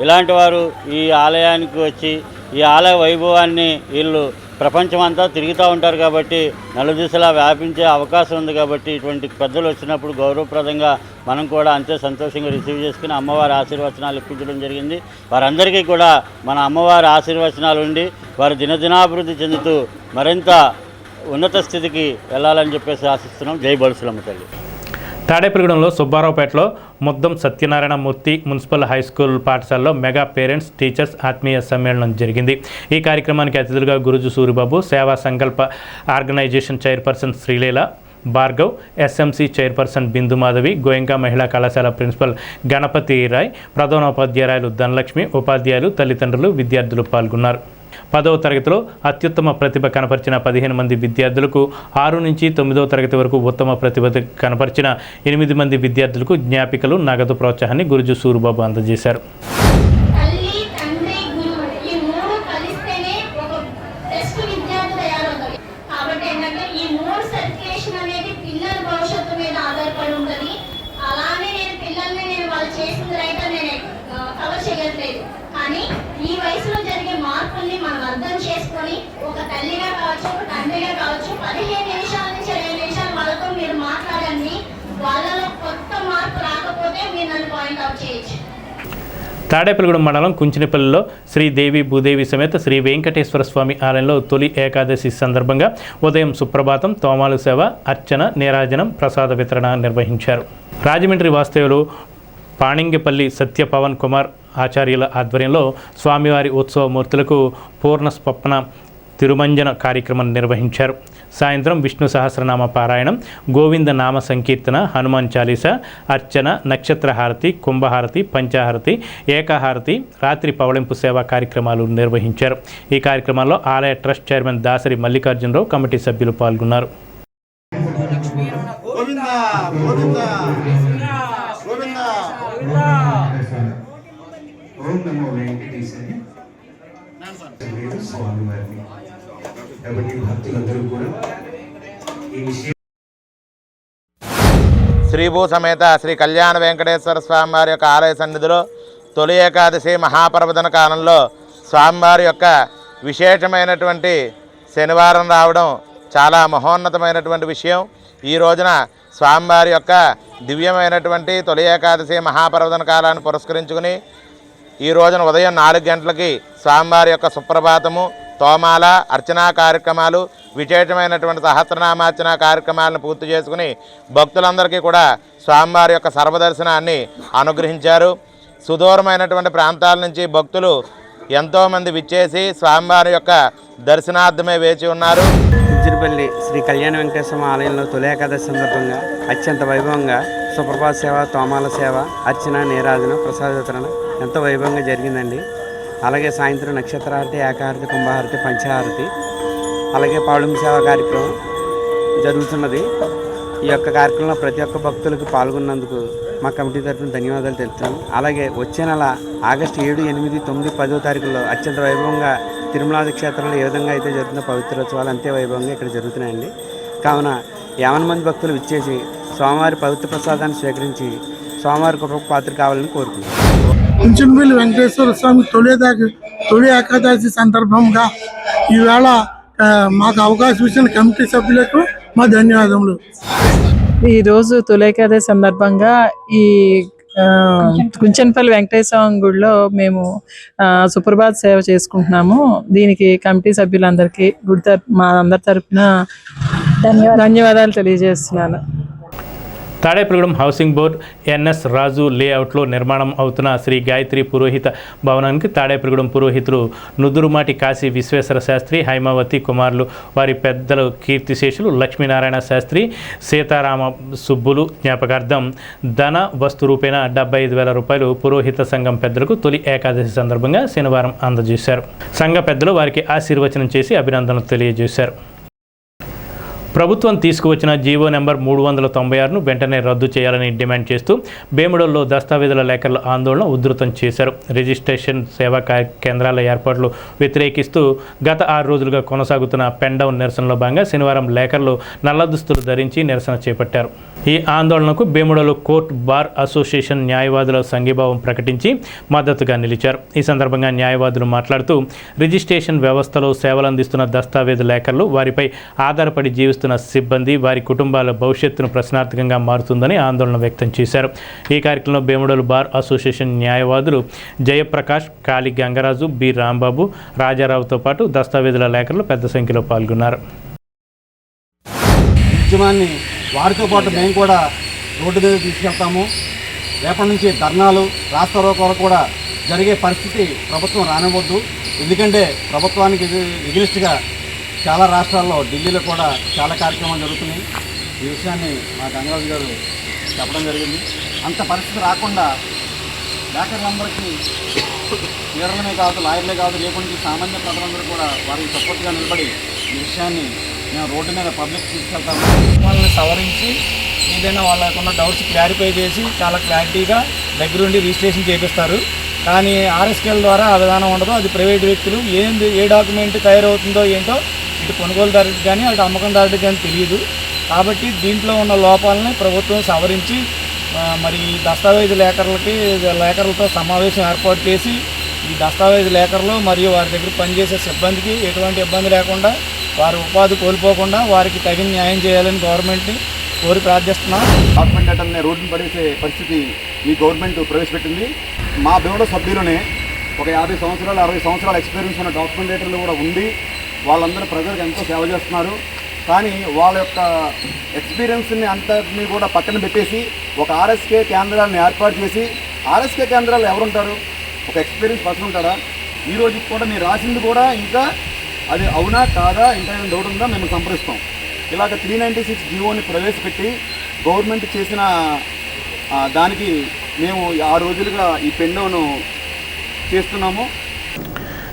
S5: ఇలాంటి వారు ఈ ఆలయానికి వచ్చి ఈ ఆలయ వైభవాన్ని వీళ్ళు ప్రపంచమంతా తిరుగుతూ ఉంటారు కాబట్టి నలుదిశలా వ్యాపించే అవకాశం ఉంది. కాబట్టి ఇటువంటి పెద్దలు వచ్చినప్పుడు గౌరవప్రదంగా మనం కూడా అంతే సంతోషంగా రిసీవ్ చేసుకుని అమ్మవారి ఆశీర్వచనాలు ఇప్పించడం జరిగింది. వారందరికీ కూడా మన అమ్మవారి ఆశీర్వచనాలు ఉండి వారు దినదినాభివృద్ధి చెందుతూ మరింత ఉన్నత స్థితికి వెళ్ళాలని చెప్పేసి ఆశిస్తున్నాం. జై బడుసులమ్మ తల్లి.
S1: తాడేపల్లిగూడెంలో సుబ్బారావుపేటలో Muddam Satyanarayana Murthy municipal high school పాఠశాలలో మెగా పేరెంట్స్ టీచర్స్ ఆత్మీయ సమ్మేళనం జరిగింది. ఈ కార్యక్రమానికి అతిథులుగా గురుజు Suribabu, Seva Sankalpa organization chairperson Sreeleela Bhargav, SMC chairperson Bindu Madhavi, Goenka Mahila Kalasala principal Ganapati Roy, ప్రధానోపాధ్యాయులు ధనలక్ష్మి, ఉపాధ్యాయులు, తల్లిదండ్రులు, విద్యార్థులు పాల్గొన్నారు. 10వ తరగతిలో అత్యుత్తమ ప్రతిభ కనపరిచిన 15 మంది విద్యార్థులకు, 6 నుంచి 9వ తరగతి వరకు ఉత్తమ ప్రతిభ కనపరిచిన 8 మంది విద్యార్థులకు జ్ఞాపికలు, నగదు ప్రోత్సాహాన్ని గురుజు సూరిబాబు అందజేశారు. తాడేపల్లిగూడెం మండలం కుంచినపల్లిలో శ్రీదేవి భూదేవి సమేత శ్రీ వెంకటేశ్వర స్వామి ఆలయంలో తొలి ఏకాదశి సందర్భంగా ఉదయం సుప్రభాతం, తోమాలు సేవ, అర్చన, నీరాజనం, ప్రసాద వితరణ నిర్వహించారు. రాజమండ్రి వాస్తవ్యులు పాణింగపల్లి సత్యపవన్ కుమార్ ఆచార్యుల ఆధ్వర్యంలో స్వామివారి ఉత్సవమూర్తులకు పూర్ణ స్వప్న తిరుమంజన కార్యక్రమం నిర్వహించారు. సాయంత్రం విష్ణు సహస్రనామ పారాయణం, గోవింద నామ సంకీర్తన, హనుమాన్ చాలీసా, అర్చన, నక్షత్రహారతి, కుంభహారతి, పంచాహారతి, ఏకాహారతి, రాత్రి పవళింపు సేవా కార్యక్రమాలు నిర్వహించారు. ఈ కార్యక్రమాల్లో ఆలయ trust chairman Dasari Mallikarjunarao, committee సభ్యులు పాల్గొన్నారు.
S5: శ్రీభూ సమేత శ్రీ కళ్యాణ వెంకటేశ్వర స్వామివారి యొక్క ఆలయ సన్నిధిలో తొలి ఏకాదశి మహాపర్వదన కాలంలో స్వామివారి యొక్క విశేషమైనటువంటి శనివారం రావడం చాలా మహోన్నతమైనటువంటి విషయం. ఈ రోజున స్వామివారి యొక్క దివ్యమైనటువంటి తొలి ఏకాదశి మహాపర్వదన కాలాన్ని పురస్కరించుకుని ఈ రోజున ఉదయం 4 గంటలకి స్వామివారి యొక్క సుప్రభాతము, తోమాల, అర్చనా కార్యక్రమాలు, విశేషమైనటువంటి సహస్రనామార్చన కార్యక్రమాలను పూర్తి చేసుకుని భక్తులందరికీ కూడా స్వామివారి యొక్క సర్వదర్శనాన్ని అనుగ్రహించారు. సుదూరమైనటువంటి ప్రాంతాల నుంచి భక్తులు ఎంతోమంది విచ్చేసి స్వామివారి యొక్క దర్శనార్థమే వేచి ఉన్నారు.
S21: కుంచినపల్లి శ్రీ కళ్యాణ వెంకటేశ్వర ఆలయంలో తొలి ఏకాదశి సందర్భంగా అత్యంత వైభవంగా సుప్రభాత సేవ, తోమాల సేవ, అర్చన, నీరాజన, ప్రసాద వితరణ ఎంతో వైభవంగా జరిగిందండి. అలాగే సాయంత్రం నక్షత్రహారతి, ఏకాహారతి, కుంభహారతి, పంచహారతి, అలాగే పౌళింపు సేవ కార్యక్రమం జరుగుతున్నది. ఈ యొక్క కార్యక్రమంలో ప్రతి ఒక్క భక్తులకు పాల్గొన్నందుకు మా కమిటీ తరఫున ధన్యవాదాలు తెలుపుతాను. అలాగే వచ్చే నెల ఆగస్టు 7, 8, 9, 10వ తారీఖుల్లో అత్యంత వైభవంగా తిరుమలాది క్షేత్రంలో ఏ విధంగా అయితే జరుగుతున్న పవిత్రోత్సవాలు అంతే వైభవంగా ఇక్కడ జరుగుతున్నాయండి. కావున 50 మంది భక్తులు విచ్చేసి స్వామివారి పవిత్ర ప్రసాదాన్ని స్వీకరించి స్వామివారి కృపకు పాత్ర కావాలని కోరుకుంటున్నాను.
S7: కుంచినపల్లి వెంకటేశ్వర స్వామి తొలి ఏకాదశి సందర్భంగా ఈవేళ మాకు అవకాశం ఇచ్చిన కమిటీ సభ్యులకు మా ధన్యవాదములు.
S8: ఈరోజు తొలేకాదశి సందర్భంగా ఈ కుంచెనపల్లి వెంకటేశ్వర స్వామి గుడిలో మేము సుప్రభాత సేవ చేసుకుంటున్నాము. దీనికి కమిటీ సభ్యులందరికీ మా అందరి తరఫున ధన్యవాదాలు తెలియజేస్తున్నాను.
S1: తాడేపల్లిగూడెం హౌసింగ్ బోర్డ్ ఎన్ఎస్ రాజు లేఅవుట్లో నిర్మాణం అవుతున్న శ్రీ గాయత్రి పురోహిత భవనానికి తాడేపల్లిగూడెం పురోహితులు నుదురుమాటి కాశీ విశ్వేశ్వర శాస్త్రి, హైమావతి కుమారులు వారి పెద్దలు కీర్తిశేషులు లక్ష్మీనారాయణ శాస్త్రి, సీతారామ సుబ్బులు జ్ఞాపకార్థం ధన వస్తు రూపేణ 75,000 రూపాయలు పురోహిత సంఘం పెద్దలకు తొలి ఏకాదశి సందర్భంగా శనివారం అందజేశారు. సంఘ పెద్దలు వారికి ఆశీర్వచనం చేసి అభినందనలు తెలియజేశారు. ప్రభుత్వం తీసుకువచ్చిన జీవో నెంబర్ 396ను వెంటనే రద్దు చేయాలని డిమాండ్ చేస్తూ బేముడల్లో దస్తావేజుల లేఖర్ల ఆందోళన ఉధృతం చేశారు. రిజిస్ట్రేషన్ సేవా కేంద్రాల ఏర్పాట్లు వ్యతిరేకిస్తూ గత 6 రోజులుగా కొనసాగుతున్న పెన్ డౌన్ నిరసనలో భాగంగా శనివారం లేఖర్లు నల్ల దుస్తులు ధరించి నిరసన చేపట్టారు. ఈ ఆందోళనకు బేముడలో కోర్ట్ బార్ అసోసియేషన్ న్యాయవాదుల సంఘీభావం ప్రకటించి మద్దతుగా నిలిచారు. ఈ సందర్భంగా న్యాయవాదులు మాట్లాడుతూ రిజిస్ట్రేషన్ వ్యవస్థలో సేవలందిస్తున్న దస్తావేజు లేఖర్లు, వారిపై ఆధారపడి జీవిస్తున్న సిబ్బంది, వారి కుటుంబాల భవిష్యత్తును ప్రశ్నార్థకంగా మారుతుందని ఆందోళన వ్యక్తం చేశారు. ఈ కార్యక్రమంలో బేముడలు బార్ అసోసియేషన్ న్యాయవాదులు జయప్రకాష్, కాళీ గంగరాజు, బి రాంబాబు, రాజారావుతో పాటు దస్తావేజుల లేఖర్లు పెద్ద సంఖ్యలో పాల్గొన్నారు.
S22: వారితో పాటు మేము కూడా రోడ్డు మీద తీసుకెళ్తాము. రేపటి నుంచి ధర్నాలు, రాస్తారోకోలు కూడా జరిగే పరిస్థితి ప్రభుత్వం రానివ్వద్దు. ఎందుకంటే ప్రభుత్వానికి ఎగ్నెస్ట్గా చాలా రాష్ట్రాల్లో, ఢిల్లీలో కూడా చాలా కార్యక్రమాలు జరుగుతున్నాయి. ఈ విషయాన్ని మా గంగరాజు గారు చెప్పడం జరిగింది. అంత పరిస్థితి రాకుండా లేఖర్లందరికీ లీడర్లనే కాదు, లాయర్లే కాదు, రేపటి నుంచి సామాన్య ప్రజలందరూ కూడా వారికి సపోర్ట్గా నిలబడి ఈ విషయాన్ని మేము రోడ్డు మీద పబ్లిక్ తీసుకెళ్తాము. వాళ్ళని సవరించి ఏదైనా వాళ్ళకున్న డౌట్స్ క్లారిఫై చేసి చాలా క్లారిటీగా దగ్గరుండి రిజిస్ట్రేషన్ చేపిస్తారు. కానీ ఆర్ఎస్కేల ద్వారా ఆ విధానం ఉండదు. అది ప్రైవేట్ వ్యక్తులు ఏ డాక్యుమెంట్ తయారవుతుందో ఏంటో ఇటు కొనుగోలుదారుడికి కానీ అటు అమ్మకందారుడికి కానీ తెలియదు. కాబట్టి దీంట్లో ఉన్న లోపాలని ప్రభుత్వం సవరించి మరి దస్తావేజు లేఖర్లతో సమావేశం ఏర్పాటు చేసి ఈ దస్తావేజు లేఖర్లు మరియు వారి దగ్గర పనిచేసే సిబ్బందికి ఎటువంటి ఇబ్బంది లేకుండా, వారి ఉపాధి కోల్పోకుండా వారికి తగిన న్యాయం చేయాలని గవర్నమెంట్ని కోరి ప్రార్థిస్తున్నాం. డాక్యుమెంట్ అనే రోడ్డును పడేసే పరిస్థితి ఈ గవర్నమెంట్ ప్రవేశపెట్టింది. మా బేముడ సభ్యులనే ఒక 50 సంవత్సరాలు 60 సంవత్సరాల ఎక్స్పీరియన్స్ ఉన్న డాక్యుమెంటేటర్లు కూడా ఉంది. వాళ్ళందరూ ప్రజలకు ఎంతో సేవ చేస్తున్నారు. కానీ వాళ్ళ యొక్క ఎక్స్పీరియన్స్ని అంతటినీ కూడా పక్కన పెట్టేసి ఒక ఆర్ఎస్కే కేంద్రాలను ఏర్పాటు చేసి, ఆర్ఎస్కే కేంద్రాలు ఎవరుంటారు? ఒక ఎక్స్పీరియన్స్ పర్సన్ ఉంటారా? ఈ రోజుకి కూడా మీరు రాసింది కూడా ఇంకా అది అవునా కాదా, ఇంకా ఏమైనా డౌట్ ఉందా మేము సంప్రదిస్తాం. ఇలాగ 396 జీవోని ప్రవేశపెట్టి గవర్నమెంట్ చేసిన దానికి మేము 6 రోజులుగా ఈ పెన్ డౌన్ చేస్తున్నాము.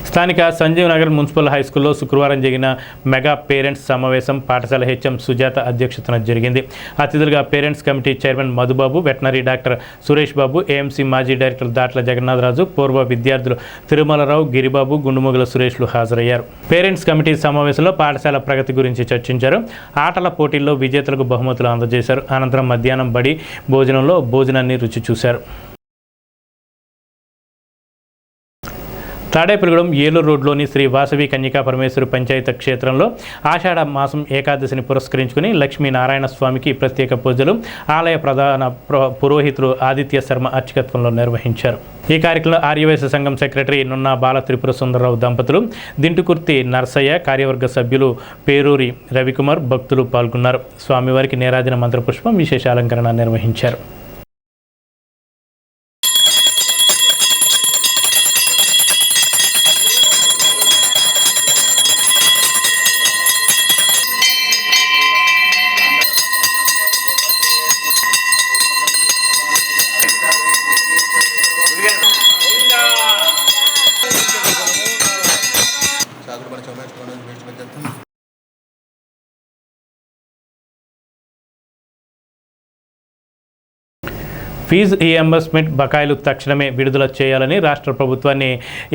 S1: స్థానిక సంజీవ్ నగర్ మున్సిపల్ హైస్కూల్లో శుక్రవారం జరిగిన మెగా పేరెంట్స్ సమావేశం పాఠశాల హెచ్ఎం సుజాత అధ్యక్షతన జరిగింది. అతిథులుగా parents committee chairman Madhubabu, veterinary doctor Suresh Babu, AMC మాజీ డైరెక్టర్ దాట్ల జగన్నాథరాజు, పూర్వ విద్యార్థులు తిరుమలరావు, గిరిబాబు, గుండుమొగల సురేష్లు హాజరయ్యారు. పేరెంట్స్ కమిటీ సమావేశంలో పాఠశాల ప్రగతి గురించి చర్చించారు. ఆటల పోటీల్లో విజేతలకు బహుమతులు అందజేశారు. అనంతరం మధ్యాహ్నం బడి భోజనంలో భోజనాన్ని రుచి చూశారు. తాడేపల్లిగూడెం ఏలూరు రోడ్లోని శ్రీ వాసవి కన్యకా పరమేశ్వరి పంచాయత క్షేత్రంలో ఆషాఢ మాసం ఏకాదశిని పురస్కరించుకుని లక్ష్మీనారాయణ స్వామికి ప్రత్యేక పూజలు ఆలయ ప్రధాన పురోహితులు ఆదిత్య శర్మ అర్చకత్వంలో నిర్వహించారు. ఈ కార్యక్రమంలో ఆర్యవైశ్య సంఘం సెక్రటరీ నున్నా బాల త్రిపుర సుందరరావు దంపతులు, దింటుకుర్తి నర్సయ్య, కార్యవర్గ సభ్యులు పేరూరి రవికుమార్, భక్తులు పాల్గొన్నారు. స్వామివారికి నీరాజన మంత్రపుష్పం విశేష అలంకరణ నిర్వహించారు. ఫీజు రీయింబర్స్మెంట్ బకాయిలు తక్షణమే విడుదల చేయాలని రాష్ట్ర ప్రభుత్వాన్ని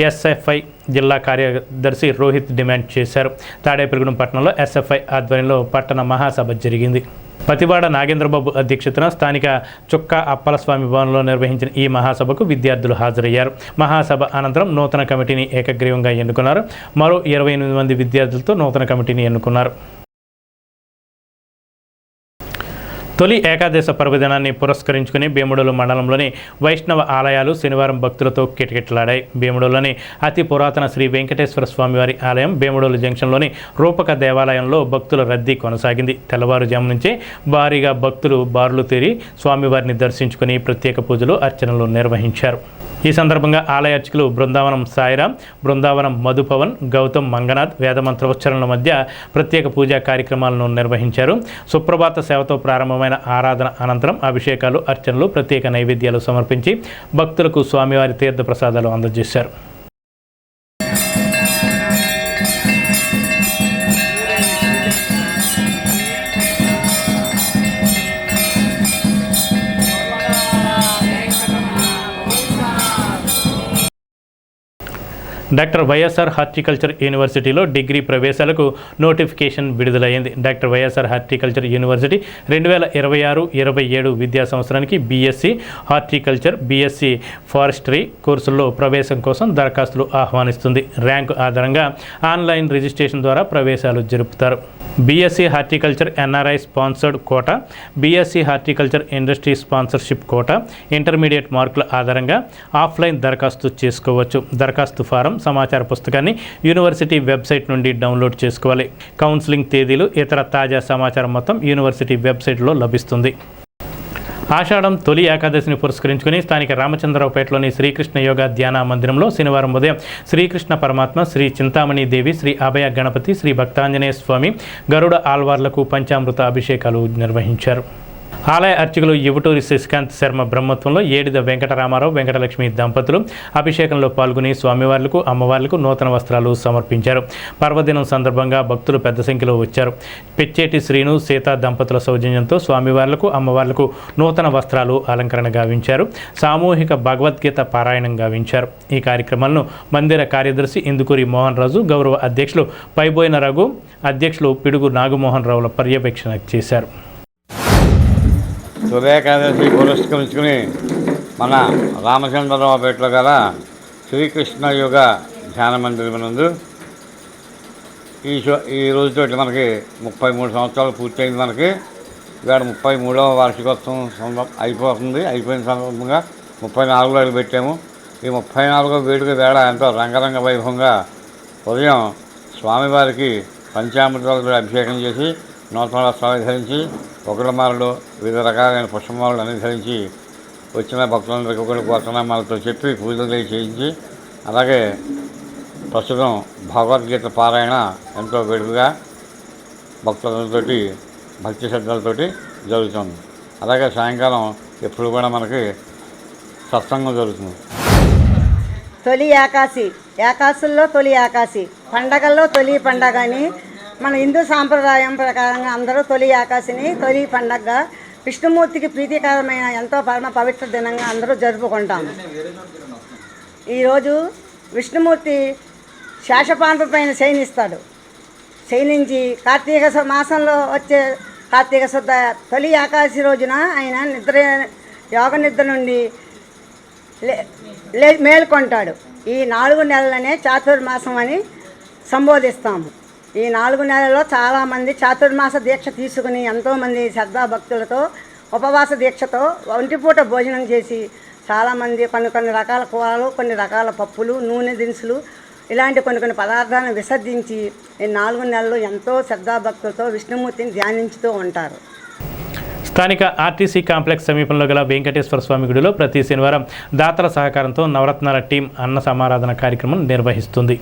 S1: ఎస్ఎఫ్ఐ జిల్లా కార్యదర్శి రోహిత్ డిమాండ్ చేశారు. తాడేపల్లిగూడెం పట్టణంలో ఎస్ఎఫ్ఐ ఆధ్వర్యంలో పట్టణ మహాసభ జరిగింది. పతివాడ నాగేంద్రబాబు అధ్యక్షతన స్థానిక చుక్కా అప్పలస్వామి భవనంలో నిర్వహించిన ఈ మహాసభకు విద్యార్థులు హాజరయ్యారు. మహాసభ అనంతరం నూతన కమిటీని ఏకగ్రీవంగా ఎన్నుకున్నారు. మరో 28 మంది విద్యార్థులతో నూతన కమిటీని ఎన్నుకున్నారు. తొలి ఏకాదశ పర్వదినాన్ని పురస్కరించుకుని భీముడోలు మండలంలోని వైష్ణవ ఆలయాలు శనివారం భక్తులతో కిటకిటలాడాయి. భీముడోలులోని అతి పురాతన శ్రీ వెంకటేశ్వర స్వామివారి ఆలయం భీముడోలు జంక్షన్లోని రూపక దేవాలయంలో భక్తుల రద్దీ కొనసాగింది. తెల్లవారుజాము నుంచే భారీగా భక్తులు బారులు తీరి స్వామివారిని దర్శించుకుని ప్రత్యేక పూజలు అర్చనలు నిర్వహించారు. ఈ సందర్భంగా ఆలయ అర్చకులు బృందావనం సాయిరాం, బృందావనం మధుపవన్, గౌతమ్ మంగనాథ్ వేదమంత్రోచ్చరణల మధ్య ప్రత్యేక పూజా కార్యక్రమాలను నిర్వహించారు. సుప్రభాత సేవతో ప్రారంభమైన ఆరాధన అనంతరం అభిషేకాలు, అర్చనలు, ప్రత్యేక నైవేద్యాలు సమర్పించి భక్తులకు స్వామివారి తీర్థ ప్రసాదాలు అందజేశారు. డాక్టర్ వైఎస్ఆర్ హార్టికల్చర్ యూనివర్సిటీలో డిగ్రీ ప్రవేశాలకు నోటిఫికేషన్ విడుదలైంది. డాక్టర్ వైఎస్ఆర్ హార్టికల్చర్ యూనివర్సిటీ 2026-27 విద్యా సంవత్సరానికి బీఎస్సీ హార్టికల్చర్, బీఎస్సీ ఫారెస్ట్రీ కోర్సుల్లో ప్రవేశం కోసం దరఖాస్తులు ఆహ్వానిస్తుంది. ర్యాంకు ఆధారంగా ఆన్లైన్ రిజిస్ట్రేషన్ ద్వారా ప్రవేశాలు జరుపుతారు. BSc horticulture NRI sponsored quota, BSc horticulture industry sponsorship quota, intermediate మార్కుల ఆధారంగా ఆఫ్లైన్ దరఖాస్తు చేసుకోవచ్చు. దరఖాస్తు ఫారం, సమాచార పుస్తకాన్ని యూనివర్సిటీ వెబ్సైట్ నుండి డౌన్లోడ్ చేసుకోవాలి. కౌన్సిలింగ్ తేదీలు, ఇతర తాజా సమాచారం మొత్తం యూనివర్సిటీ వెబ్సైట్లో లభిస్తుంది. ఆషాఢం తొలి ఏకాదశిని పురస్కరించుకుని స్థానిక రామచంద్రరావుపేటలోని శ్రీకృష్ణ యోగా ధ్యాన మందిరంలో శనివారం ఉదయం శ్రీకృష్ణ పరమాత్మ, శ్రీ చింతామణి దేవి, శ్రీ అభయ గణపతి, శ్రీ భక్తాంజనేయ స్వామి, గరుడ ఆల్వార్లకు పంచామృత అభిషేకాలు నిర్వహించారు. ఆలయ అర్చకులు యువటూరి శశికాంత్ శర్మ బ్రహ్మత్వంలో ఏడిద వెంకటరామారావు, వెంకటలక్ష్మి దంపతులు అభిషేకంలో పాల్గొని స్వామివార్లకు, అమ్మవార్లకు నూతన వస్త్రాలు సమర్పించారు. పర్వదినం సందర్భంగా భక్తులు పెద్ద సంఖ్యలో వచ్చారు. పెచ్చేటి శ్రీను, సీతా దంపతుల సౌజన్యంతో స్వామివార్లకు, అమ్మవార్లకు నూతన వస్త్రాలు అలంకరణ గావించారు. సామూహిక భగవద్గీత పారాయణం గావించారు. ఈ కార్యక్రమాలను మందిర కార్యదర్శి ఇందుకూరి మోహన్ రాజు, గౌరవ అధ్యక్షులు పైబోయిన రఘు, అధ్యక్షులు పిడుగు నాగమోహన్ రావుల పర్యవేక్షణ చేశారు.
S4: తొలి ఏకాదశి పురస్కరించుకుని మన రామచంద్రరావుపేటలో గల శ్రీకృష్ణ యోగ ధ్యాన మందిరం నందు ఈ రోజుతోటి మనకి 33 సంవత్సరాలు పూర్తయింది. మనకి ఇవాళ 33వ వార్షికోత్సవం అయిపోయిన సందర్భంగా 34లో అడుగు పెట్టాము. ఈ 34వ వేడుక వేళ ఎంతో రంగరంగ వైభవంగా ఉదయం స్వామివారికి పంచామృతాలతో అభిషేకం చేసి నూతన వస్త్రాలు ధరించి, ఒకళ్ళమారులు, వివిధ రకాలైన పుష్పమాలను అన్ని ధరించి వచ్చిన భక్తులందరికీ ఒకటి గోత్రనామాలతో చెప్పి పూజలు చేయించి, అలాగే ప్రస్తుతం భగవద్గీత పారాయణ ఎంతో వేడుకగా భక్తులందరితోటి భక్తి శ్రద్ధలతోటి జరుగుతుంది. అలాగే సాయంకాలం ఎప్పుడు కూడా మనకి సత్సంగం జరుగుతుంది.
S9: తొలి ఏకాశుల్లో తొలి ఏకాశి, పండగల్లో తొలి పండగ అని మన హిందూ సాంప్రదాయం ప్రకారంగా అందరూ తొలి ఏకాశిని తొలి పండగగా, విష్ణుమూర్తికి ప్రీతికరమైన ఎంతో పరమ పవిత్ర దినంగా అందరూ జరుపుకుంటాము. ఈరోజు విష్ణుమూర్తి శేషపాన్పు పైన శయనిస్తాడు. శయనించి కార్తీక మాసంలో వచ్చే కార్తీక శుద్ధ తొలి ఏకాదశి రోజున ఆయన యోగ నిద్ర నుండి మేల్కొంటాడు. ఈ 4 నెలలనే చాతుర్మాసం అని సంబోధిస్తాము. ఈ 4 నెలల్లో చాలామంది చాతుర్మాస దీక్ష తీసుకుని ఎంతోమంది శ్రద్ధాభక్తులతో ఉపవాస దీక్షతో ఒంటిపూట భోజనం చేసి చాలామంది కొన్ని రకాల కూరలు, కొన్ని రకాల పప్పులు, నూనె దినుసులు ఇలాంటి కొన్ని పదార్థాలను విసర్జించి ఈ 4 నెలలు ఎంతో శ్రద్ధాభక్తులతో విష్ణుమూర్తిని ధ్యానించుతూ ఉంటారు.
S1: స్థానిక ఆర్టీసీ కాంప్లెక్స్ సమీపంలో గల వెంకటేశ్వర స్వామి గుడిలో ప్రతి శనివారం దాతల సహకారంతో నవరత్నాల టీం అన్న సమారాధన కార్యక్రమం నిర్వహిస్తుంది.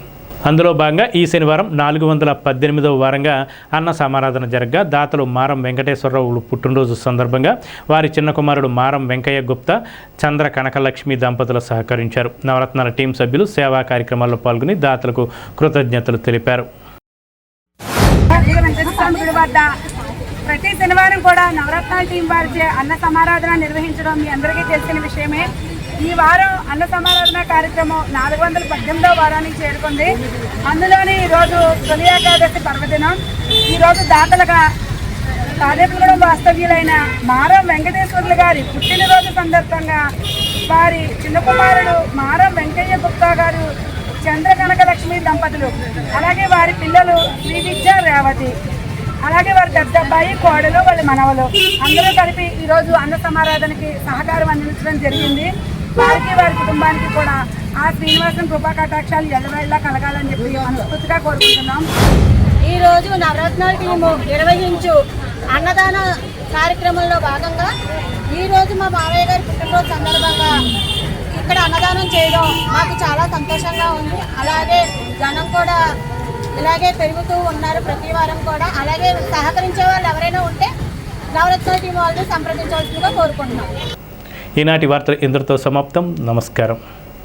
S1: అందులో భాగంగా ఈ శనివారం 418వ వారంగా అన్న సమారాధన జరగగా దాతలు మారం వెంకటేశ్వరరావు పుట్టినరోజు సందర్భంగా వారి చిన్న కుమారుడు మారం వెంకయ్య గుప్తా, చంద్ర కనకలక్ష్మి దంపతులు సహకరించారు. నవరత్నాల టీం సభ్యులు సేవా కార్యక్రమాల్లో పాల్గొని దాతలకు కృతజ్ఞతలు తెలిపారు.
S10: ప్రతి శనివారం కూడా నవరత్నాల టీం వారిచే అన్న సమారాధన నిర్వహించడం మీ అందరికీ తెలిసిన విషయమే. ఈ వారం అన్న సమారాధన కార్యక్రమం 418వ వారానికి చేరుకుంది. అందులోని ఈరోజు తొలి ఏకాదశి పర్వదినం. ఈరోజు దాతలుగా తాడేపల్లిగూడెం వాస్తవ్యులైన మారం వెంకటేశ్వర్లు గారి పుట్టినరోజు సందర్భంగా వారి చిన్న కుమారుడు మారం వెంకయ్య గుప్తా గారు, చంద్ర కనకలక్ష్మి దంపతులు, అలాగే వారి పిల్లలు శ్రీ విద్య రేవతి, అలాగే వారి పెద్ద అబ్బాయి, కోడలు, వాళ్ళ మనవలు అందరూ కలిపి ఈరోజు అన్న సమారాధనకి సహకారం అందించడం జరిగింది. వారికి వారి కుటుంబానికి కూడా ఆ శ్రీనివాసం కృపా కటాక్షాలు ఎల్లవేళ్ళ కలగాలని చెప్పి మనస్ఫూర్తిగా కోరుకుంటున్నాం.
S9: ఈరోజు నవరత్నాల టీము నిర్వహించు అన్నదాన కార్యక్రమంలో భాగంగా ఈరోజు మా మావయ్య గారి పుట్టినరోజు సందర్భంగా ఇక్కడ అన్నదానం చేయడం మాకు చాలా సంతోషంగా ఉంది. అలాగే జనం కూడా ఇలాగే పెరుగుతూ ఉన్నారు ప్రతి వారం కూడా. అలాగే సహకరించే వాళ్ళు ఎవరైనా ఉంటే నవరత్నాల టీం వాళ్ళని సంప్రదించవలసిందిగా కోరుకుంటున్నాం.
S1: ఈనాటి వార్తలు ఇంతటితో సమాప్తం. నమస్కారం.